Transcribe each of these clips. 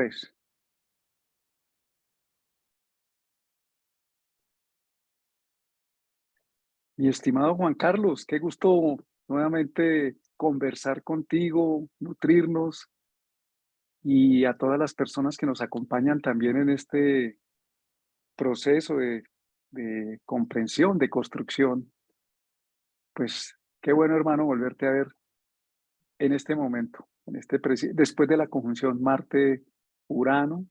3. Mi estimado Juan Carlos, qué gusto nuevamente conversar contigo, nutrirnos y a todas las personas que nos acompañan también en este proceso de comprensión, de construcción. Pues qué bueno, hermano, volverte a ver en este momento, después de la conjunción Marte-Urano,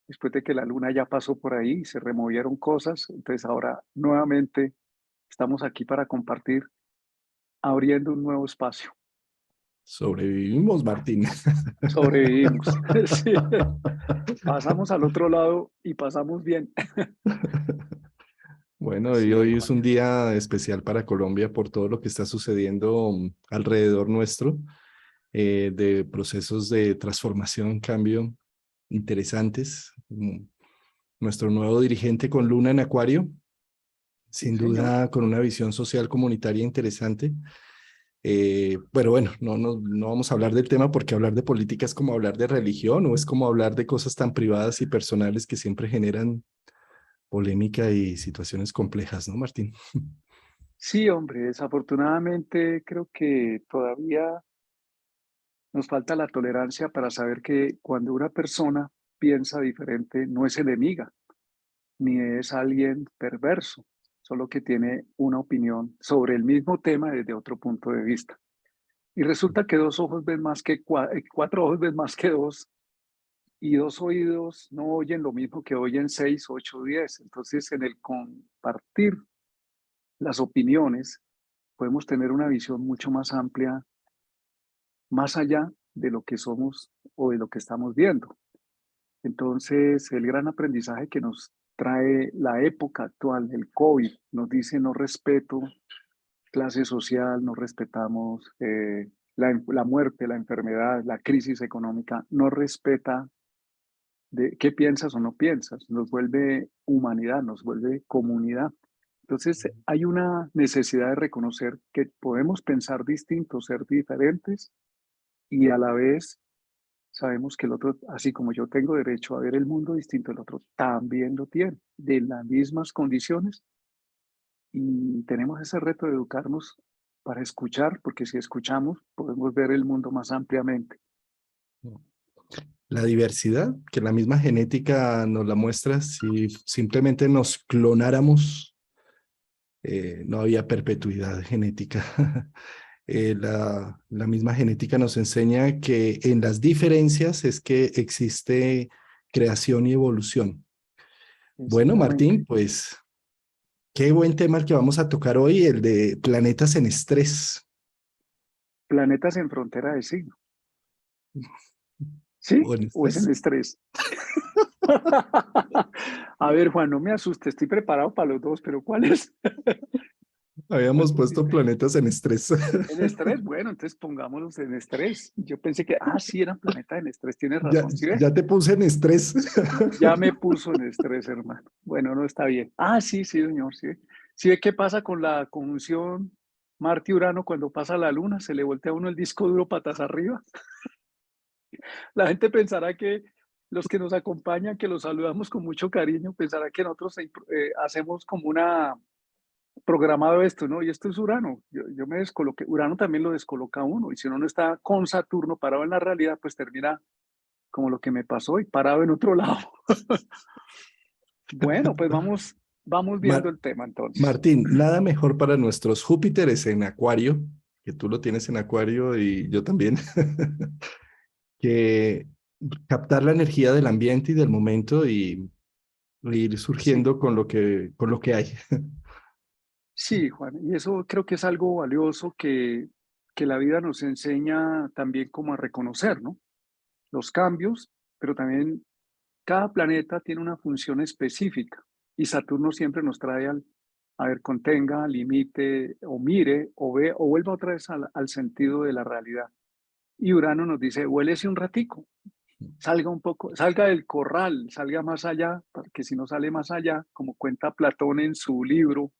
después de que la luna ya pasó por ahí y se removieron cosas, entonces ahora nuevamente estamos aquí para compartir, abriendo un nuevo espacio. Sobrevivimos, Martín. Sobrevivimos. Sí. Pasamos al otro lado y pasamos bien. Bueno, y Así es, hoy es Juan. un día especial para Colombia por todo lo que está sucediendo alrededor nuestro, de procesos de transformación, cambio interesantes. Nuestro nuevo dirigente con Luna en Acuario, Sí, sin señor. duda con una visión social comunitaria interesante. Pero bueno, no vamos a hablar del tema porque hablar de política es como hablar de religión o es como hablar de cosas tan privadas y personales que siempre generan polémica y situaciones complejas, ¿no, Martín? Sí, hombre, desafortunadamente creo que todavía nos falta la tolerancia para saber que cuando una persona piensa diferente no es enemiga, ni es alguien perverso, solo que tiene una opinión sobre el mismo tema desde otro punto de vista. Y resulta que dos ojos ven más que cuatro ojos ven más que dos, y dos oídos no oyen lo mismo que oyen seis, ocho, 10. Entonces, en el compartir las opiniones, podemos tener una visión mucho más amplia, más allá de lo que somos o de lo que estamos viendo. Entonces, el gran aprendizaje que nos trae la época actual, el COVID, nos dice no respeto clase social, no respetamos la muerte, la enfermedad, la crisis económica, no respeta de qué piensas o no piensas, nos vuelve humanidad, nos vuelve comunidad. Entonces, hay una necesidad de reconocer que podemos pensar distintos, ser diferentes y a la vez sabemos que el otro, así como yo tengo derecho a ver el mundo distinto, el otro también lo tiene, de las mismas condiciones, y tenemos ese reto de educarnos para escuchar, porque si escuchamos podemos ver el mundo más ampliamente. La diversidad, que la misma genética nos la muestra, si simplemente nos clonáramos, no había perpetuidad genética. La misma genética nos enseña que en las diferencias es que existe creación y evolución. Bueno, Exactamente. Martín, pues qué buen tema el que vamos a tocar hoy, el de planetas en estrés. Planetas en frontera de signo. ¿Sí? ¿O en ¿O es en estrés? estrés? A ver, Juan, no me asustes, estoy preparado para los dos, pero ¿cuál es? ¿Cuál Habíamos puesto pusiste? planetas en estrés. En estrés, bueno, entonces pongámoslos en estrés. Yo pensé que, sí, eran planetas en estrés, tienes Ya, razón, ¿sí ve? ya te puse en estrés. Ya me puso en estrés, hermano. Bueno, no está bien. Sí, sí, señor, sí. ¿Sí ve qué pasa con la conjunción Marte-Urano cuando pasa la luna? Se le voltea a uno el disco duro patas arriba. La gente pensará que los que nos acompañan, que los saludamos con mucho cariño, pensará que nosotros hacemos como una programado esto, ¿no? Y esto es Urano. Yo me descoloqué. Urano también lo descoloca a uno. Y si uno no está con Saturno parado en la realidad, pues termina como lo que me pasó y parado en otro lado. Bueno, pues vamos viendo Mar- el tema entonces. Martín, nada mejor para nuestros Júpiteres en Acuario, que tú lo tienes en Acuario y yo también, que captar la energía del ambiente y del momento y ir Sí, surgiendo con lo que hay. sí, Juan. Y eso creo que es algo valioso que la vida nos enseña también como a reconocer, ¿no? Los cambios, pero también cada planeta tiene una función específica y Saturno siempre nos trae a ver, contenga, limite, o mire, o ve, o vuelva otra vez al sentido de la realidad. Y Urano nos dice, huélese un ratico, salga un poco, salga del corral, salga más allá, porque si no sale más allá, como cuenta Platón en su libro,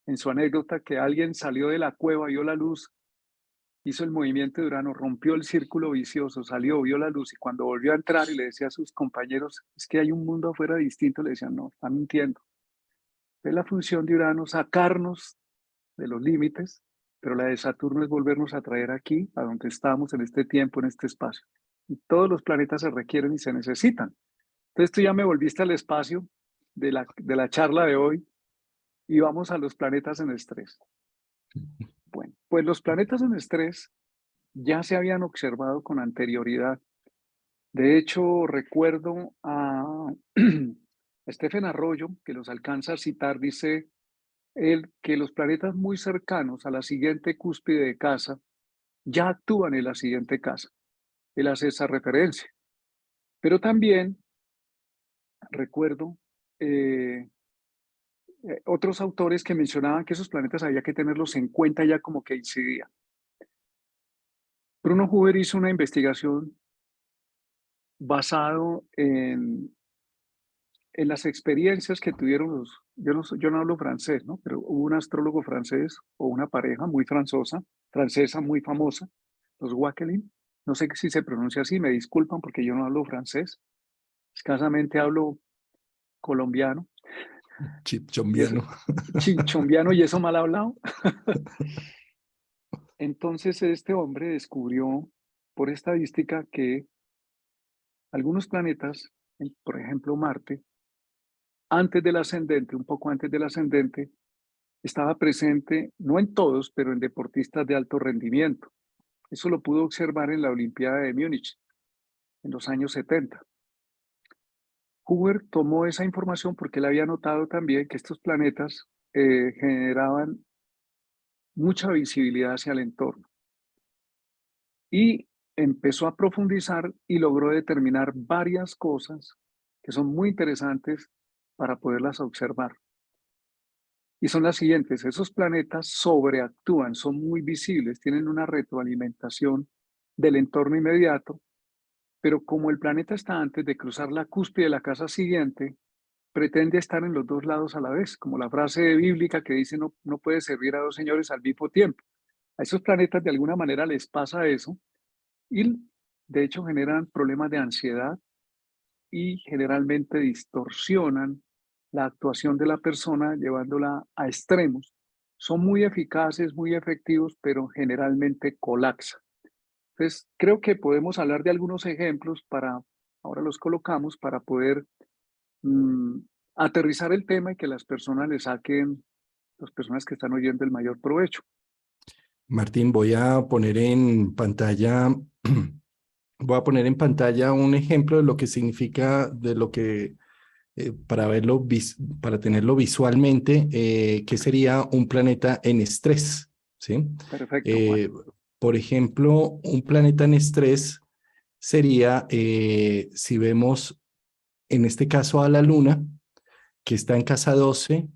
en su anécdota, que alguien salió de la cueva, vio la luz hizo el movimiento de Urano, rompió el círculo vicioso, salió, vio la luz y cuando volvió a entrar y le decía a sus compañeros, es que hay un mundo afuera distinto, le decían, no, está mintiendo. Es la función de Urano sacarnos de los límites, pero la de Saturno es volvernos a traer aquí, a donde estamos en este tiempo, en este espacio. Y todos los planetas se requieren y se necesitan. Entonces tú ya me volviste al espacio de la charla de hoy y vamos a los planetas en estrés. Bueno, pues los planetas en estrés ya se habían observado con anterioridad. De hecho, recuerdo a Stephen Arroyo, que los alcanza a citar, dice él que los planetas muy cercanos a la siguiente cúspide de casa ya actúan en la siguiente casa. Él hace esa referencia. Pero también recuerdo otros autores que mencionaban que esos planetas había que tenerlos en cuenta ya como que incidían. Bruno Huber hizo una investigación basado en las experiencias que tuvieron los, yo no hablo francés, ¿no? Pero hubo un astrólogo francés o una pareja muy francesa muy famosa, los Jacqueline, no sé si se pronuncia así, me disculpan porque yo no hablo francés, escasamente hablo colombiano, y eso, Chipchombiano. chinchombiano y eso mal hablado. Entonces este hombre descubrió por estadística que algunos planetas, por ejemplo Marte, antes del ascendente, un poco antes del ascendente, estaba presente, no en todos, pero en deportistas de alto rendimiento. Eso lo pudo observar en la Olimpiada de Múnich en los años 70. Huber tomó esa información porque él había notado también que estos planetas generaban mucha visibilidad hacia el entorno y empezó a profundizar y logró determinar varias cosas que son muy interesantes para poderlas observar. Y son las siguientes, esos planetas sobreactúan, son muy visibles, tienen una retroalimentación del entorno inmediato, pero como el planeta está antes de cruzar la cúspide de la casa siguiente, pretende estar en los dos lados a la vez, como la frase bíblica que dice no, no puede servir a dos señores al mismo tiempo. A esos planetas de alguna manera les pasa eso y de hecho generan problemas de ansiedad y generalmente distorsionan la actuación de la persona llevándola a extremos. Son muy eficaces, muy efectivos, pero generalmente colapsan. Entonces, creo que podemos hablar de algunos ejemplos para, ahora los colocamos para poder mm, aterrizar el tema y que las personas le saquen, las personas que están oyendo, el mayor provecho. Martín, voy a poner en pantalla un ejemplo de lo que significa, de lo que, para verlo, para tenerlo visualmente, qué sería un planeta en estrés, ¿sí? Perfecto, Juan. Eh, por ejemplo, un planeta en estrés sería, si vemos en este caso a la Luna, que está en casa 12,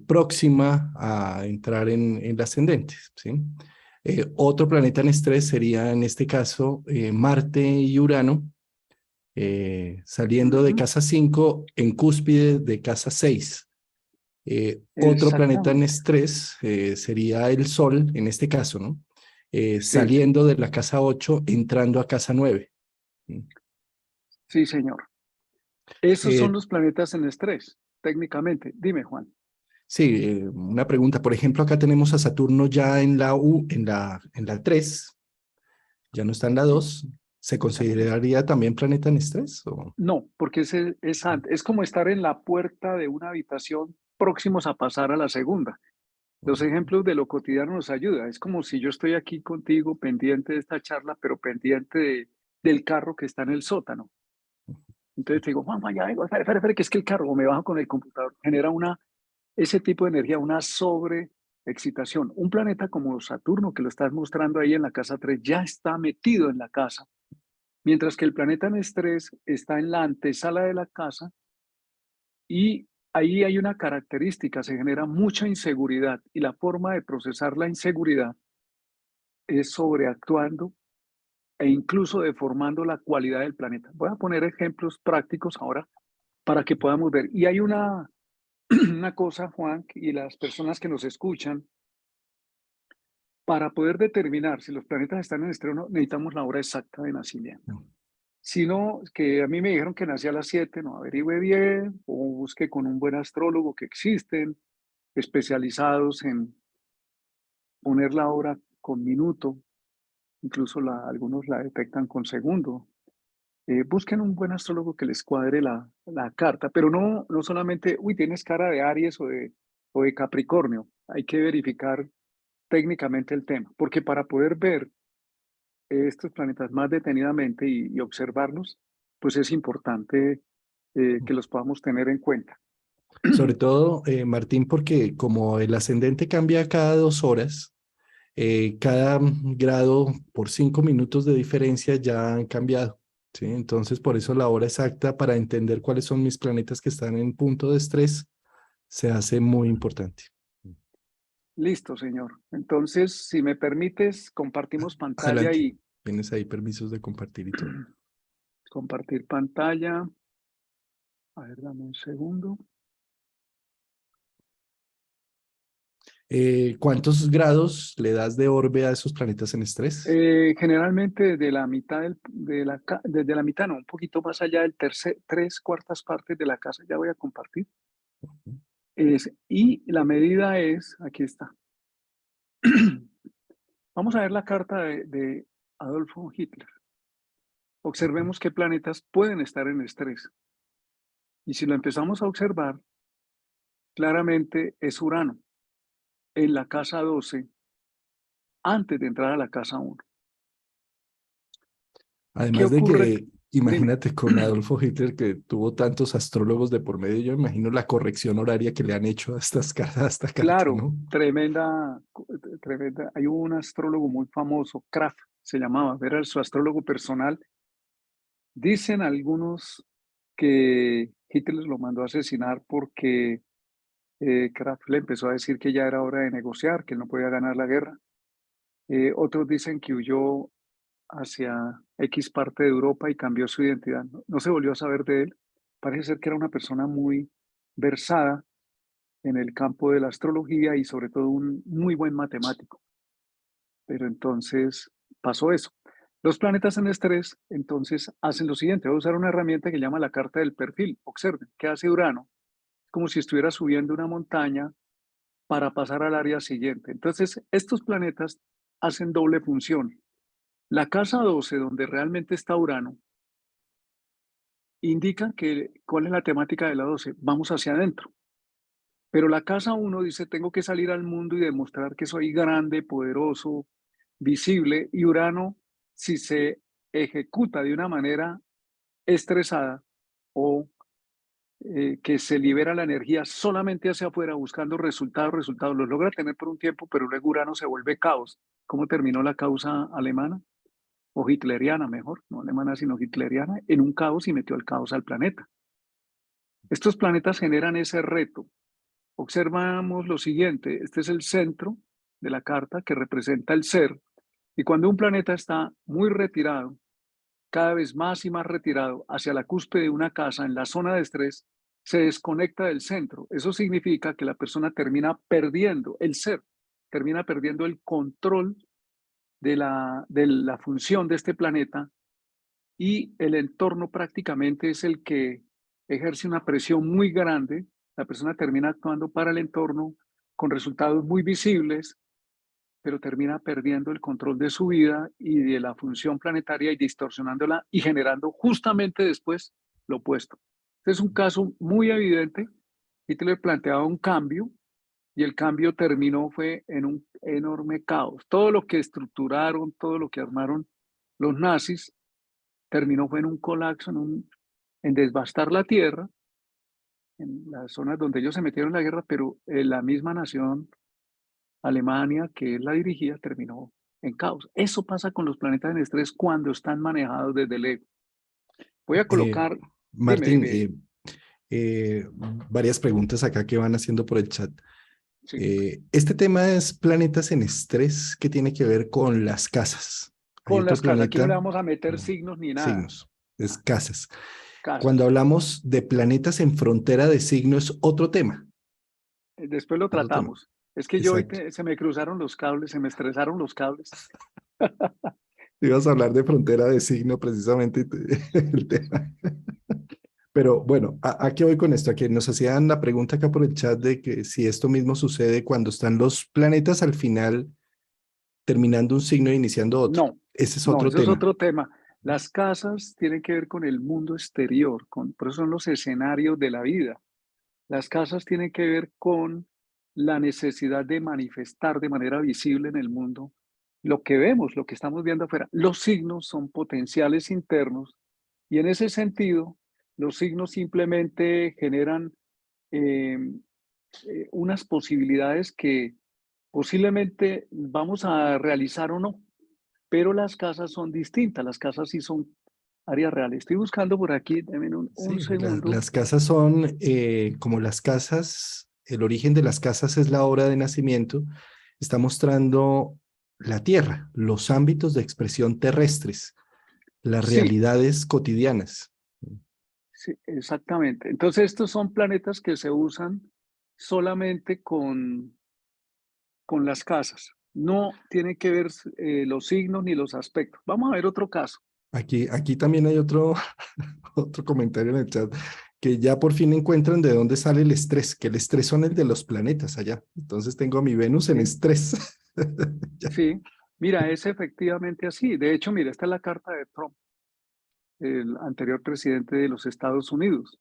próxima a entrar en el ascendente, ¿sí? Otro planeta en estrés sería en este caso Marte y Urano, saliendo de Ujú. casa 5 en cúspide de casa 6. Otro planeta en Exactamente. estrés sería el Sol, en este caso, ¿no? Sí, Saliendo de la casa 8, entrando a casa 9. sí, señor. Esos son Eh, los planetas en estrés, técnicamente. Dime, Juan. sí, una pregunta. Por ejemplo, acá tenemos a Saturno ya en la U, en la 3, ya no está en la Sí, 2. ¿Se exactamente. consideraría también planeta en estrés? ¿O? No, porque es como estar en la puerta de una habitación próximos a pasar a la segunda. Los ejemplos de lo cotidiano nos ayuda. Es como si yo estoy aquí contigo pendiente de esta charla, pero pendiente del carro que está en el sótano. Entonces te digo, Juan, Juan, ya vengo, espere, espere, espere, que es que el carro, o me bajo con el computador, genera ese tipo de energía, una sobreexcitación. Un planeta como Saturno, que lo estás mostrando ahí en la casa 3 ya está metido en la casa, mientras que el planeta en estrés está en la antesala de la casa y ahí hay una característica, se genera mucha inseguridad y la forma de procesar la inseguridad es sobreactuando e incluso deformando la cualidad del planeta. Voy a poner ejemplos prácticos ahora para que podamos ver. Y hay una cosa, Juan, y las personas que nos escuchan, para poder determinar si los planetas están en estrés o no, necesitamos la hora exacta de nacimiento. Si no, que a mí me dijeron que nací a las 7, no averigüe bien o busque con un buen astrólogo que existen, especializados en poner la hora con minuto, incluso algunos la detectan con segundo. Busquen un buen astrólogo que les cuadre la carta, pero no solamente, uy, tienes cara de Aries o de Capricornio. Hay que verificar técnicamente el tema, porque para poder ver estos planetas más detenidamente y observarlos, pues es importante que los podamos tener en cuenta. Sobre todo, Martín, porque como el ascendente cambia cada 2 horas, cada grado por 5 minutos de diferencia ya han cambiado, ¿sí? Entonces, por eso la hora exacta para entender cuáles son mis planetas que están en punto de estrés se hace muy importante. Listo, señor. Entonces, si me permites, compartimos pantalla Adelante. y Tienes ahí permisos de compartir y todo. compartir pantalla. A ver, dame un segundo. ¿Cuántos grados le das de orbe a esos planetas en estrés? Generalmente desde la mitad desde la mitad, no, un poquito más allá del tercer, 3/4 partes de la casa, ya voy a compartir. Y la medida es, aquí está. Vamos a ver la carta de Adolfo Hitler. Observemos qué planetas pueden estar en estrés. Y si lo empezamos a observar, claramente es Urano en la casa 12 antes de entrar a la casa 1. ¿Qué Además de ocurre? que, Dime. imagínate con Adolfo Hitler que tuvo tantos astrólogos de por medio, yo imagino la corrección horaria que le han hecho a a esta carta, Claro, ¿no? tremenda. Hay un astrólogo muy famoso, Kraft se llamaba, era su astrólogo personal. Dicen algunos que Hitler lo mandó a asesinar porque Kraft le empezó a decir que ya era hora de negociar, que él no podía ganar la guerra. Otros dicen que huyó hacia X parte de Europa y cambió su identidad. No se volvió a saber de él. Parece ser que era una persona muy versada en el campo de la astrología y sobre todo un muy buen matemático. Pero entonces pasó eso. Los planetas en estrés entonces hacen lo siguiente. Voy a usar una herramienta que llama la carta del perfil. Observen, ¿qué hace Urano? Como si estuviera subiendo una montaña para pasar al área siguiente. Entonces, estos planetas hacen doble función. La casa 12, donde realmente está Urano, indica que cuál es la temática de la 12. Vamos hacia adentro. Pero la casa 1 dice, tengo que salir al mundo y demostrar que soy grande, poderoso, visible. Y Urano, si se ejecuta de una manera estresada o que se libera la energía solamente hacia afuera buscando resultados, los logra tener por un tiempo, pero luego Urano se vuelve caos. ¿Cómo terminó la causa alemana? O hitleriana, mejor, no alemana, sino hitleriana, en un caos y metió el caos al planeta. Estos planetas generan ese reto. Observamos lo siguiente, este es el centro de la carta que representa el ser, y cuando un planeta está muy retirado, cada vez más y más retirado hacia la cúspide de una casa en la zona de estrés, se desconecta del centro. Eso significa que la persona termina perdiendo, el ser termina perdiendo el control de la función de este planeta y el entorno prácticamente es el que ejerce una presión muy grande. La persona termina actuando para el entorno con resultados muy visibles, pero termina perdiendo el control de su vida y de la función planetaria y distorsionándola y generando justamente después lo opuesto. Este es un caso muy evidente. Hitler planteaba un cambio y el cambio terminó fue en un enorme caos. Todo lo que estructuraron, todo lo que armaron los nazis terminó fue en un colapso, en desbastar la tierra, en las zonas donde ellos se metieron en la guerra, pero la misma nación, Alemania, que él la dirigía, terminó en caos. Eso pasa con los planetas en estrés cuando están manejados desde el ego. Voy a Eh, colocar, dime, Martín, dime, eh, varias preguntas acá que van haciendo por el chat. sí, Este tema es planetas en estrés que tiene que ver con las casas. Hay con otro las casas, aquí no le planeta, vamos a meter no, signos ni nada, signos, es casas. Cuando casas. hablamos de planetas en frontera de signo es otro tema, Después lo otro tema. tratamos. Es que yo hoy exacto. se me cruzaron los cables, se me estresaron los cables. Ibas a hablar de frontera de signo precisamente el tema. Pero bueno, ¿a qué voy con esto? A que nos hacían la pregunta acá por el chat de que si esto mismo sucede cuando están los planetas al final terminando un signo e iniciando otro. No, Ese es no, otro eso es tema. otro tema. Las casas tienen que ver con el mundo exterior, por eso son los escenarios de la vida. Las casas tienen que ver con la necesidad de manifestar de manera visible en el mundo lo que vemos, lo que estamos viendo afuera. Los signos son potenciales internos y en ese sentido, los signos simplemente generan eh, unas posibilidades que posiblemente vamos a realizar o no, pero las casas son distintas, las casas sí son áreas reales. Estoy buscando por aquí, denme un Sí, segundo. las casas son como las casas, el origen de las casas es la hora de nacimiento, está mostrando la tierra, los ámbitos de expresión terrestres, las Sí, realidades cotidianas. sí, exactamente. Entonces, estos son planetas que se usan solamente con las casas. No tiene que ver los signos ni los aspectos. Vamos a ver otro caso. Aquí también hay otro, otro comentario en el chat, que ya por fin encuentran de dónde sale el estrés, que el estrés son el de los planetas allá. Entonces tengo a mi Venus en Sí, estrés. Ya. sí. Mira, es efectivamente así. De hecho, mira, esta es la carta de Trump, el anterior presidente de los Estados Unidos.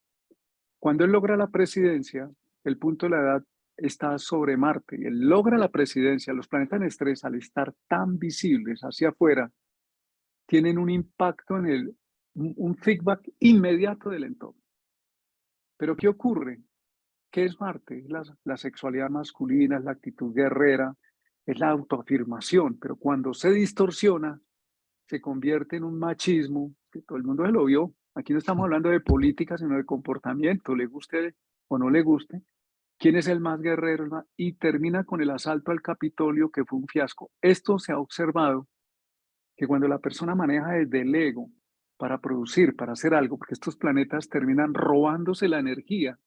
Cuando él logra la presidencia, el punto de la edad está sobre Marte. Y él logra la presidencia. Los planetas en estrés, al estar tan visibles hacia afuera, tienen un impacto en un feedback inmediato del entorno. Pero ¿qué ocurre? ¿Qué es Marte? Es la sexualidad masculina, es la actitud guerrera, es la autoafirmación, pero cuando se distorsiona, se convierte en un machismo, que todo el mundo se lo vio. Aquí no estamos hablando de política, sino de comportamiento, le guste o no le guste. ¿Quién es el más guerrero? Y termina con el asalto al Capitolio, que fue un fiasco. Esto se ha observado que cuando la persona maneja desde el ego para producir, para hacer algo, porque estos planetas terminan robándose la energía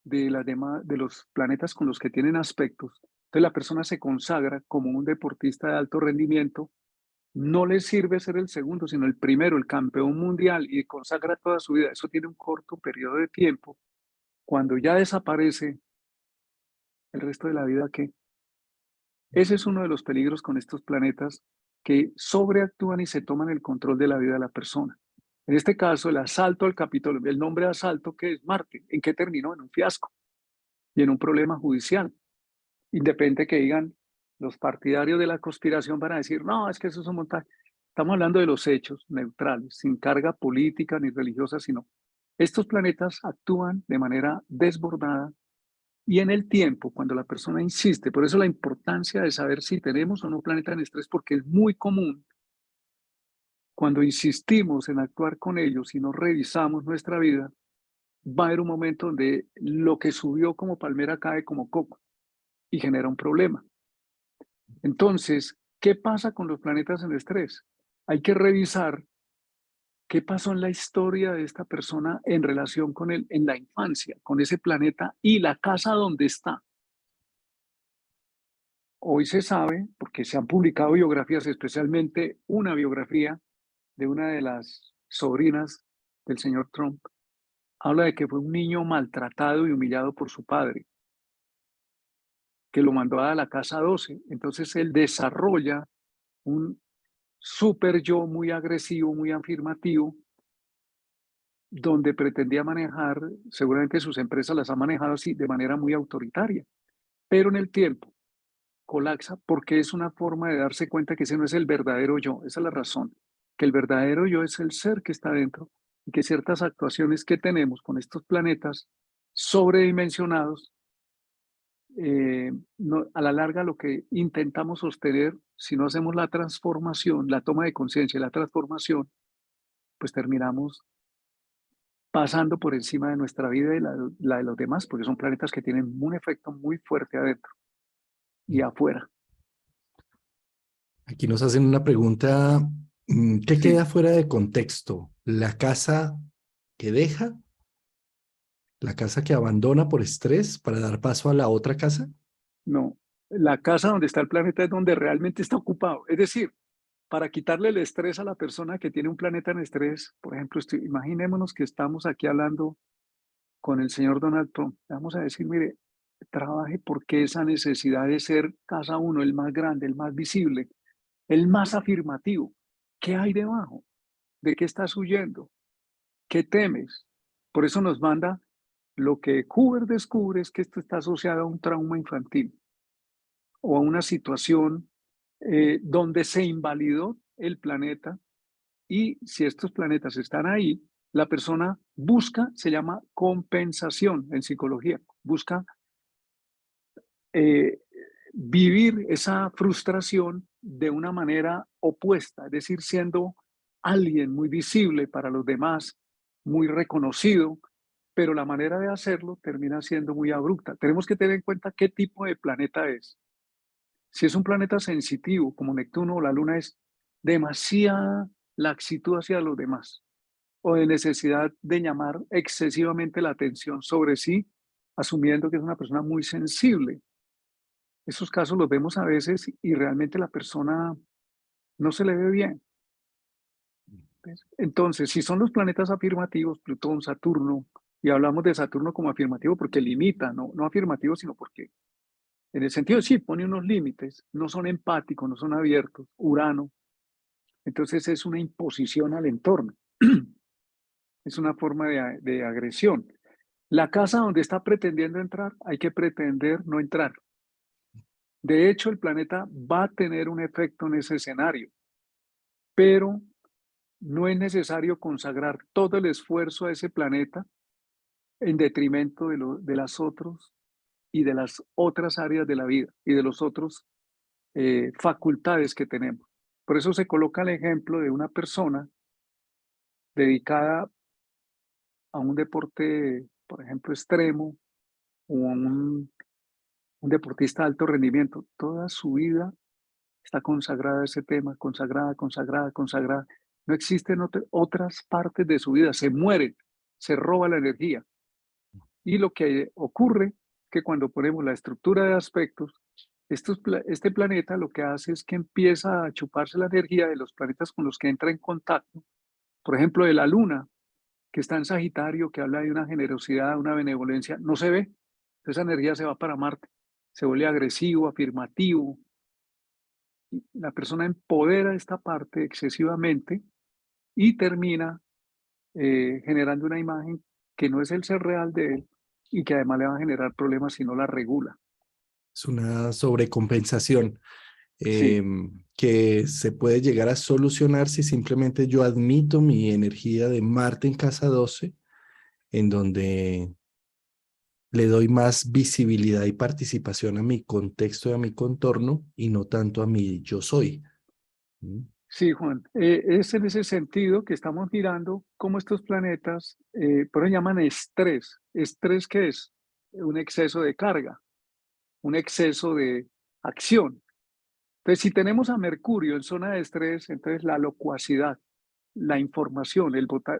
de, las demás, de los planetas con los que tienen aspectos, entonces la persona se consagra como un deportista de alto rendimiento, no le sirve ser el segundo, sino el primero, el campeón mundial, y consagra toda su vida. Eso tiene un corto periodo de tiempo. Cuando ya desaparece, el resto de la vida, ¿qué? Ese es uno de los peligros con estos planetas que sobreactúan y se toman el control de la vida de la persona. En este caso, el asalto al Capitolio, el nombre de asalto que es Marte, ¿en qué terminó? En un fiasco y en un problema judicial. Independiente que digan los partidarios de la conspiración van a decir, no, es que eso es un montaje. Estamos hablando de los hechos neutrales, sin carga política ni religiosa, sino estos planetas actúan de manera desbordada y en el tiempo, cuando la persona insiste, por eso la importancia de saber si tenemos o no planeta en estrés, porque es muy común cuando insistimos en actuar con ellos y no revisamos nuestra vida, va a haber un momento donde lo que subió como palmera cae como coco y genera un problema. Entonces, ¿qué pasa con los planetas en estrés? Hay que revisar qué pasó en la historia de esta persona en relación con él en la infancia, con ese planeta y la casa donde está. Hoy se sabe, porque se han publicado biografías, especialmente una biografía de una de las sobrinas del señor Trump, habla de que fue un niño maltratado y humillado por su padre, que lo mandó a la casa 12. Entonces él desarrolla un super yo muy agresivo, muy afirmativo, donde pretendía manejar, seguramente sus empresas las ha manejado así, de manera muy autoritaria, pero en el tiempo colapsa porque es una forma de darse cuenta que ese no es el verdadero yo, esa es la razón, que el verdadero yo es el ser que está dentro y que ciertas actuaciones que tenemos con estos planetas sobredimensionados, no, a la larga lo que intentamos sostener, si no hacemos la transformación, la toma de conciencia y la transformación, pues terminamos pasando por encima de nuestra vida y la de los demás, porque son planetas que tienen un efecto muy fuerte adentro y afuera. Aquí nos hacen una pregunta, ¿qué queda Sí, fuera de contexto? ¿La casa que deja? ¿La casa que abandona por estrés para dar paso a la otra casa? no. La casa donde está el planeta es donde realmente está ocupado. Es decir, para quitarle el estrés a la persona que tiene un planeta en estrés, por ejemplo, imaginémonos que estamos aquí hablando con el señor Donald Trump. Vamos a decir, mire, trabaje porque esa necesidad de ser casa uno, el más grande, el más visible, el más afirmativo. ¿Qué hay debajo? ¿De qué estás huyendo? ¿Qué temes? Por eso nos manda lo que Huber descubre es que esto está asociado a un trauma infantil o a una situación donde se invalidó el planeta y si estos planetas están ahí, la persona busca, se llama compensación en psicología, busca eh, vivir esa frustración de una manera opuesta, es decir, siendo alguien muy visible para los demás, muy reconocido, pero la manera de hacerlo termina siendo muy abrupta. Tenemos que tener en cuenta qué tipo de planeta es. Si es un planeta sensitivo como Neptuno o la Luna, es demasiada laxitud hacia los demás o de necesidad de llamar excesivamente la atención sobre sí, asumiendo que es una persona muy sensible. Esos casos los vemos a veces y realmente la persona no se le ve bien. ¿Ves? Entonces, si son los planetas afirmativos, Plutón, Saturno, y hablamos de Saturno como afirmativo porque limita, no afirmativo, sino porque en el sentido de sí, pone unos límites, no son empáticos, no son abiertos, Urano, entonces es una imposición al entorno, es una forma de agresión. La casa donde está pretendiendo entrar, hay que pretender no entrar. De hecho, el planeta va a tener un efecto en ese escenario, pero no es necesario consagrar todo el esfuerzo a ese planeta en detrimento de las otras y de las otras áreas de la vida y de los otros facultades que tenemos. Por eso se coloca el ejemplo de una persona dedicada a un deporte, por ejemplo, extremo o un deportista de alto rendimiento. Toda su vida está consagrada a ese tema, consagrada, consagrada, consagrada. No existen otras partes de su vida, se muere, se roba la energía. Y lo que ocurre es que cuando ponemos la estructura de aspectos, este planeta lo que hace es que empieza a chuparse la energía de los planetas con los que entra en contacto. Por ejemplo, de la Luna, que está en Sagitario, que habla de una generosidad, una benevolencia, no se ve. Esa energía se va para Marte, se vuelve agresivo, afirmativo. La persona empodera esta parte excesivamente y termina generando una imagen que no es el ser real de él y que además le va a generar problemas si no la regula. Es una sobrecompensación Sí, que se puede llegar a solucionar si simplemente yo admito mi energía de Marte en casa 12, en donde le doy más visibilidad y participación a mi contexto y a mi contorno y no tanto a mi yo soy. ¿Mm? sí, Juan. Es en ese sentido que estamos mirando cómo estos planetas, por eso llaman estrés. ¿Estrés qué es? Un exceso de carga, un exceso de acción. Entonces, si tenemos a Mercurio en zona de estrés, entonces la locuacidad, la información,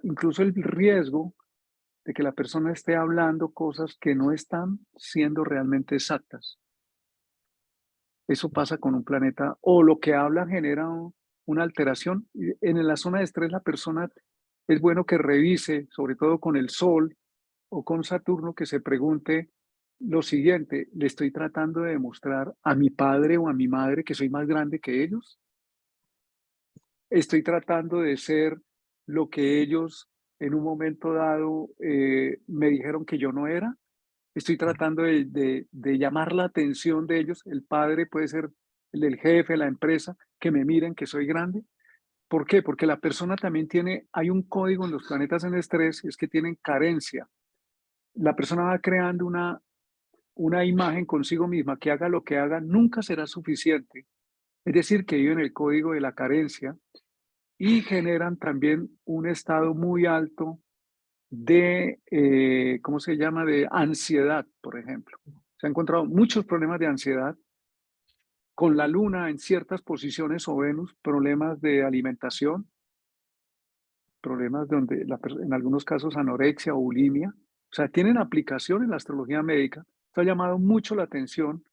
incluso el riesgo de que la persona esté hablando cosas que no están siendo realmente exactas. Eso pasa con un planeta, o lo que habla genera una alteración. En la zona de estrés, la persona es bueno que revise, sobre todo con el Sol o con Saturno, que se pregunte lo siguiente: ¿le estoy tratando de demostrar a mi padre o a mi madre que soy más grande que ellos? ¿Estoy tratando de ser lo que ellos en un momento dado me dijeron que yo no era? Estoy tratando de llamar la atención de ellos. El padre puede ser el del jefe, la empresa, que me miren que soy grande. ¿Por qué? Porque la persona también tiene, hay un código en los planetas en estrés, es que tienen carencia. La persona va creando una imagen consigo misma, que haga lo que haga, nunca será suficiente. Es decir, que viven el código de la carencia y generan también un estado muy alto de, ¿cómo se llama?, de ansiedad, por ejemplo. Se han encontrado muchos problemas de ansiedad con la luna en ciertas posiciones o Venus, problemas de alimentación, problemas donde en algunos casos anorexia o bulimia. O sea, tienen aplicación en la astrología médica. Esto ha llamado mucho la atención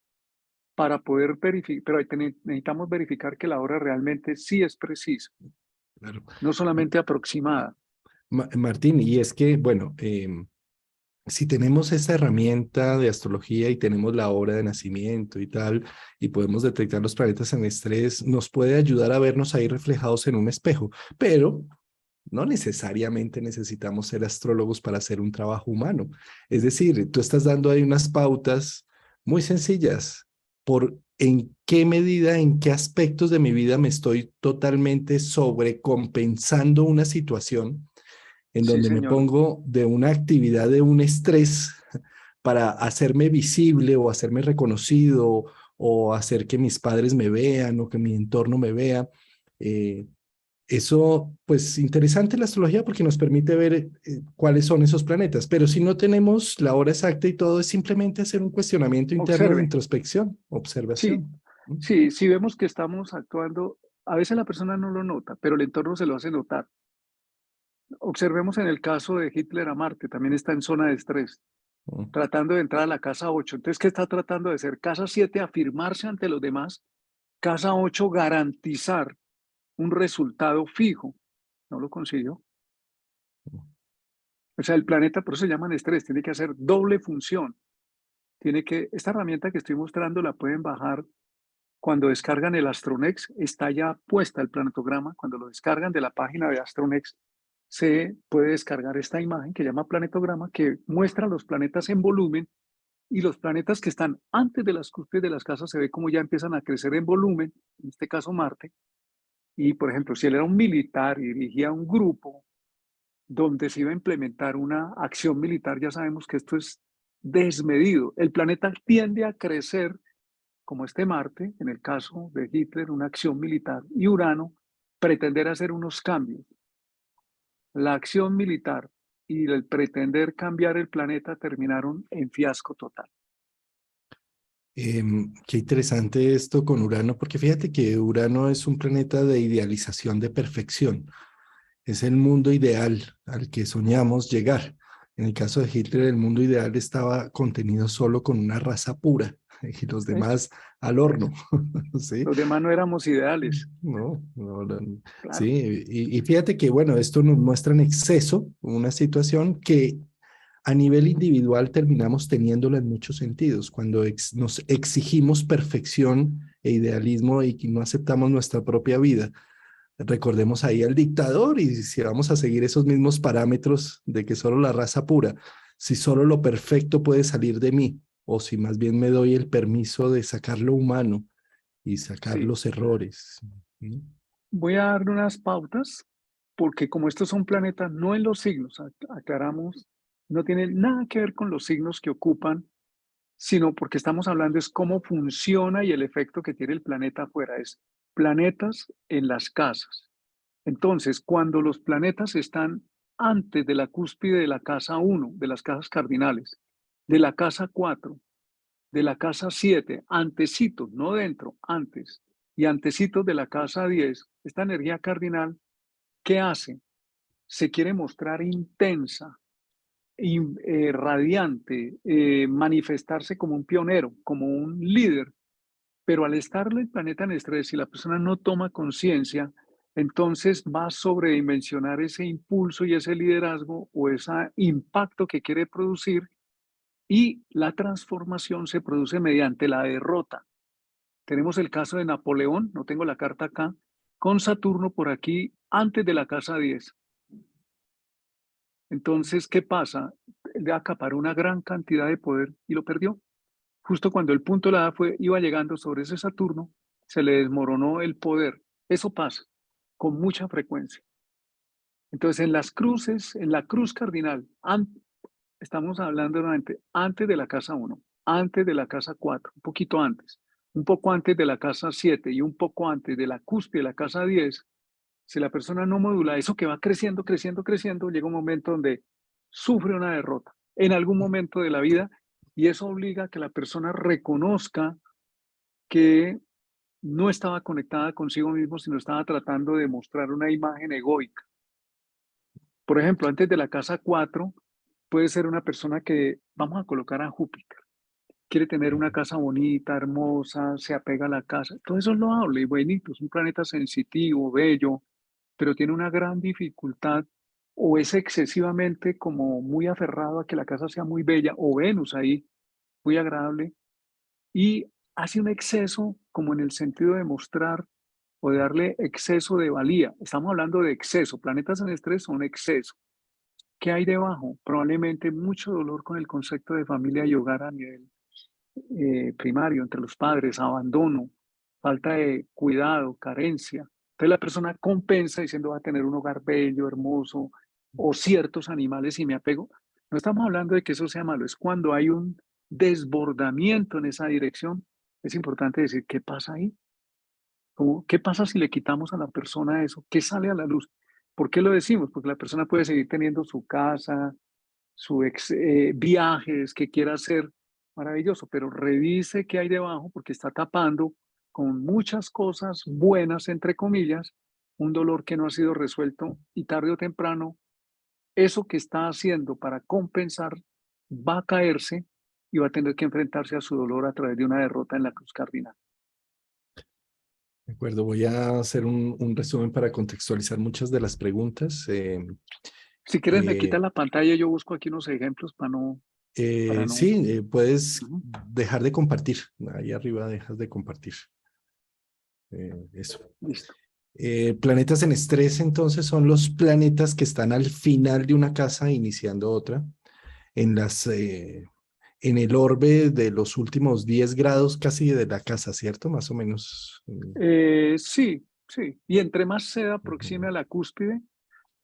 para poder verificar, pero necesitamos verificar que la hora realmente sí es precisa, Claro. no solamente aproximada. Martín, y es que, bueno, si tenemos esa herramienta de astrología y tenemos la hora de nacimiento y tal, y podemos detectar los planetas en estrés, nos puede ayudar a vernos ahí reflejados en un espejo, pero no necesariamente necesitamos ser astrólogos para hacer un trabajo humano. Es decir, tú estás dando ahí unas pautas muy sencillas por en qué medida, en qué aspectos de mi vida me estoy totalmente sobrecompensando una situación en Sí, donde me señor. pongo de una actividad, de un estrés para hacerme visible o hacerme reconocido o hacer que mis padres me vean o que mi entorno me vea. Eh, Eso, pues interesante la astrología porque nos permite ver cuáles son esos planetas, pero si no tenemos la hora exacta y todo, es simplemente hacer un cuestionamiento interno de Observe. introspección, Sí, observación. ¿Mm? sí, si vemos que estamos actuando, a veces la persona no lo nota, pero el entorno se lo hace notar. Observemos en el caso de Hitler a Marte, también está en zona de estrés, Mm. tratando de entrar a la casa 8. Entonces, ¿qué está tratando de hacer? Casa 7, afirmarse ante los demás. Casa 8, garantizar un resultado fijo. No lo consiguió. O sea, el planeta, por eso se llaman estrés, tiene que hacer doble función. Esta herramienta que estoy mostrando la pueden bajar cuando descargan el Astronex, está ya puesta el planetograma. Cuando lo descargan de la página de Astronex, se puede descargar esta imagen que llama planetograma, que muestra los planetas en volumen y los planetas que están antes de las cúspides de las casas se ve como ya empiezan a crecer en volumen, en este caso Marte. Y, por ejemplo, si él era un militar y dirigía un grupo donde se iba a implementar una acción militar, ya sabemos que esto es desmedido. El planeta tiende a crecer como este Marte, en el caso de Hitler, una acción militar, y Urano, pretender hacer unos cambios. La acción militar y el pretender cambiar el planeta terminaron en fiasco total. Qué interesante esto con Urano, porque fíjate que Urano es un planeta de idealización de perfección. Es el mundo ideal al que soñamos llegar. En el caso de Hitler, el mundo ideal estaba contenido solo con una raza pura y los Eso, demás al horno, eso. ¿sí? Los demás no éramos ideales, No, no, claro. sí, y fíjate que, bueno, esto nos muestra en exceso una situación que a nivel individual terminamos teniéndola en muchos sentidos, cuando nos exigimos perfección e idealismo y que no aceptamos nuestra propia vida. Recordemos ahí al dictador y si vamos a seguir esos mismos parámetros de que solo la raza pura, si solo lo perfecto puede salir de mí, o si más bien me doy el permiso de sacar lo humano y sacar Sí. los errores. ¿Mm? Voy a dar unas pautas, porque como estos son planetas, no en los signos, aclaramos, no tiene nada que ver con los signos que ocupan, sino porque estamos hablando es cómo funciona y el efecto que tiene el planeta afuera, es planetas en las casas. Entonces, cuando los planetas están antes de la cúspide de la casa 1, de las casas cardinales, de la casa 4, de la casa 7, antecitos, no dentro, antes, y antecitos de la casa 10, esta energía cardinal, ¿qué hace? Se quiere mostrar intensa, radiante, manifestarse como un pionero, como un líder, pero al estar el planeta en estrés y la persona no toma conciencia, entonces va a sobredimensionar ese impulso y ese liderazgo o ese impacto que quiere producir y la transformación se produce mediante la derrota. Tenemos el caso de Napoleón, no tengo la carta acá, con Saturno por aquí antes de la casa 10. Entonces, ¿qué pasa? Él acaparó una gran cantidad de poder y lo perdió. Justo cuando el punto de la edad iba llegando sobre ese Saturno, se le desmoronó el poder. Eso pasa con mucha frecuencia. Entonces, en las cruces, en la cruz cardinal, estamos hablando nuevamente antes de la casa 1, antes de la casa 4, un poquito antes, un poco antes de la casa 7 y un poco antes de la cúspide de la casa 10. Si la persona no modula eso que va creciendo, creciendo, creciendo, llega un momento donde sufre una derrota en algún momento de la vida y eso obliga a que la persona reconozca que no estaba conectada consigo mismo, sino estaba tratando de mostrar una imagen egoica. Por ejemplo, antes de la casa 4 puede ser una persona que vamos a colocar a Júpiter. quiere tener una casa bonita, hermosa, se apega a la casa. Todo eso es loable y bonito, es un planeta sensitivo, bello, pero tiene una gran dificultad o es excesivamente como muy aferrado a que la casa sea muy bella, o Venus ahí, muy agradable, y hace un exceso como en el sentido de mostrar o de darle exceso de valía. Estamos hablando de exceso, planetas en estrés son exceso. ¿Qué hay debajo? Probablemente mucho dolor con el concepto de familia y hogar a nivel primario entre los padres, abandono, falta de cuidado, carencia. Entonces la persona compensa diciendo va a tener un hogar bello, hermoso, o ciertos animales y me apego. No estamos hablando de que eso sea malo, es cuando hay un desbordamiento en esa dirección. Es importante decir qué pasa ahí. ¿Qué pasa si le quitamos a la persona eso? ¿Qué sale a la luz? ¿Por qué lo decimos? Porque la persona puede seguir teniendo su casa, viajes que quiera hacer, maravilloso, pero revise qué hay debajo porque está tapando con muchas cosas buenas, entre comillas, un dolor que no ha sido resuelto y tarde o temprano eso que está haciendo para compensar va a caerse y va a tener que enfrentarse a su dolor a través de una derrota en la cruz cardinal. De acuerdo, voy a hacer un resumen para contextualizar muchas de las preguntas. Si quieres, me quita Eh, la pantalla, yo busco aquí unos ejemplos para no. sí, puedes Ujú. dejar de compartir. Ahí arriba dejas de compartir. Eso. Listo. Planetas en estrés, entonces, son los planetas que están al final de una casa iniciando otra, en en el orbe de los últimos 10 grados casi de la casa, ¿cierto? Más o menos. Sí, sí. Y entre más se aproxime Ujú. a la cúspide,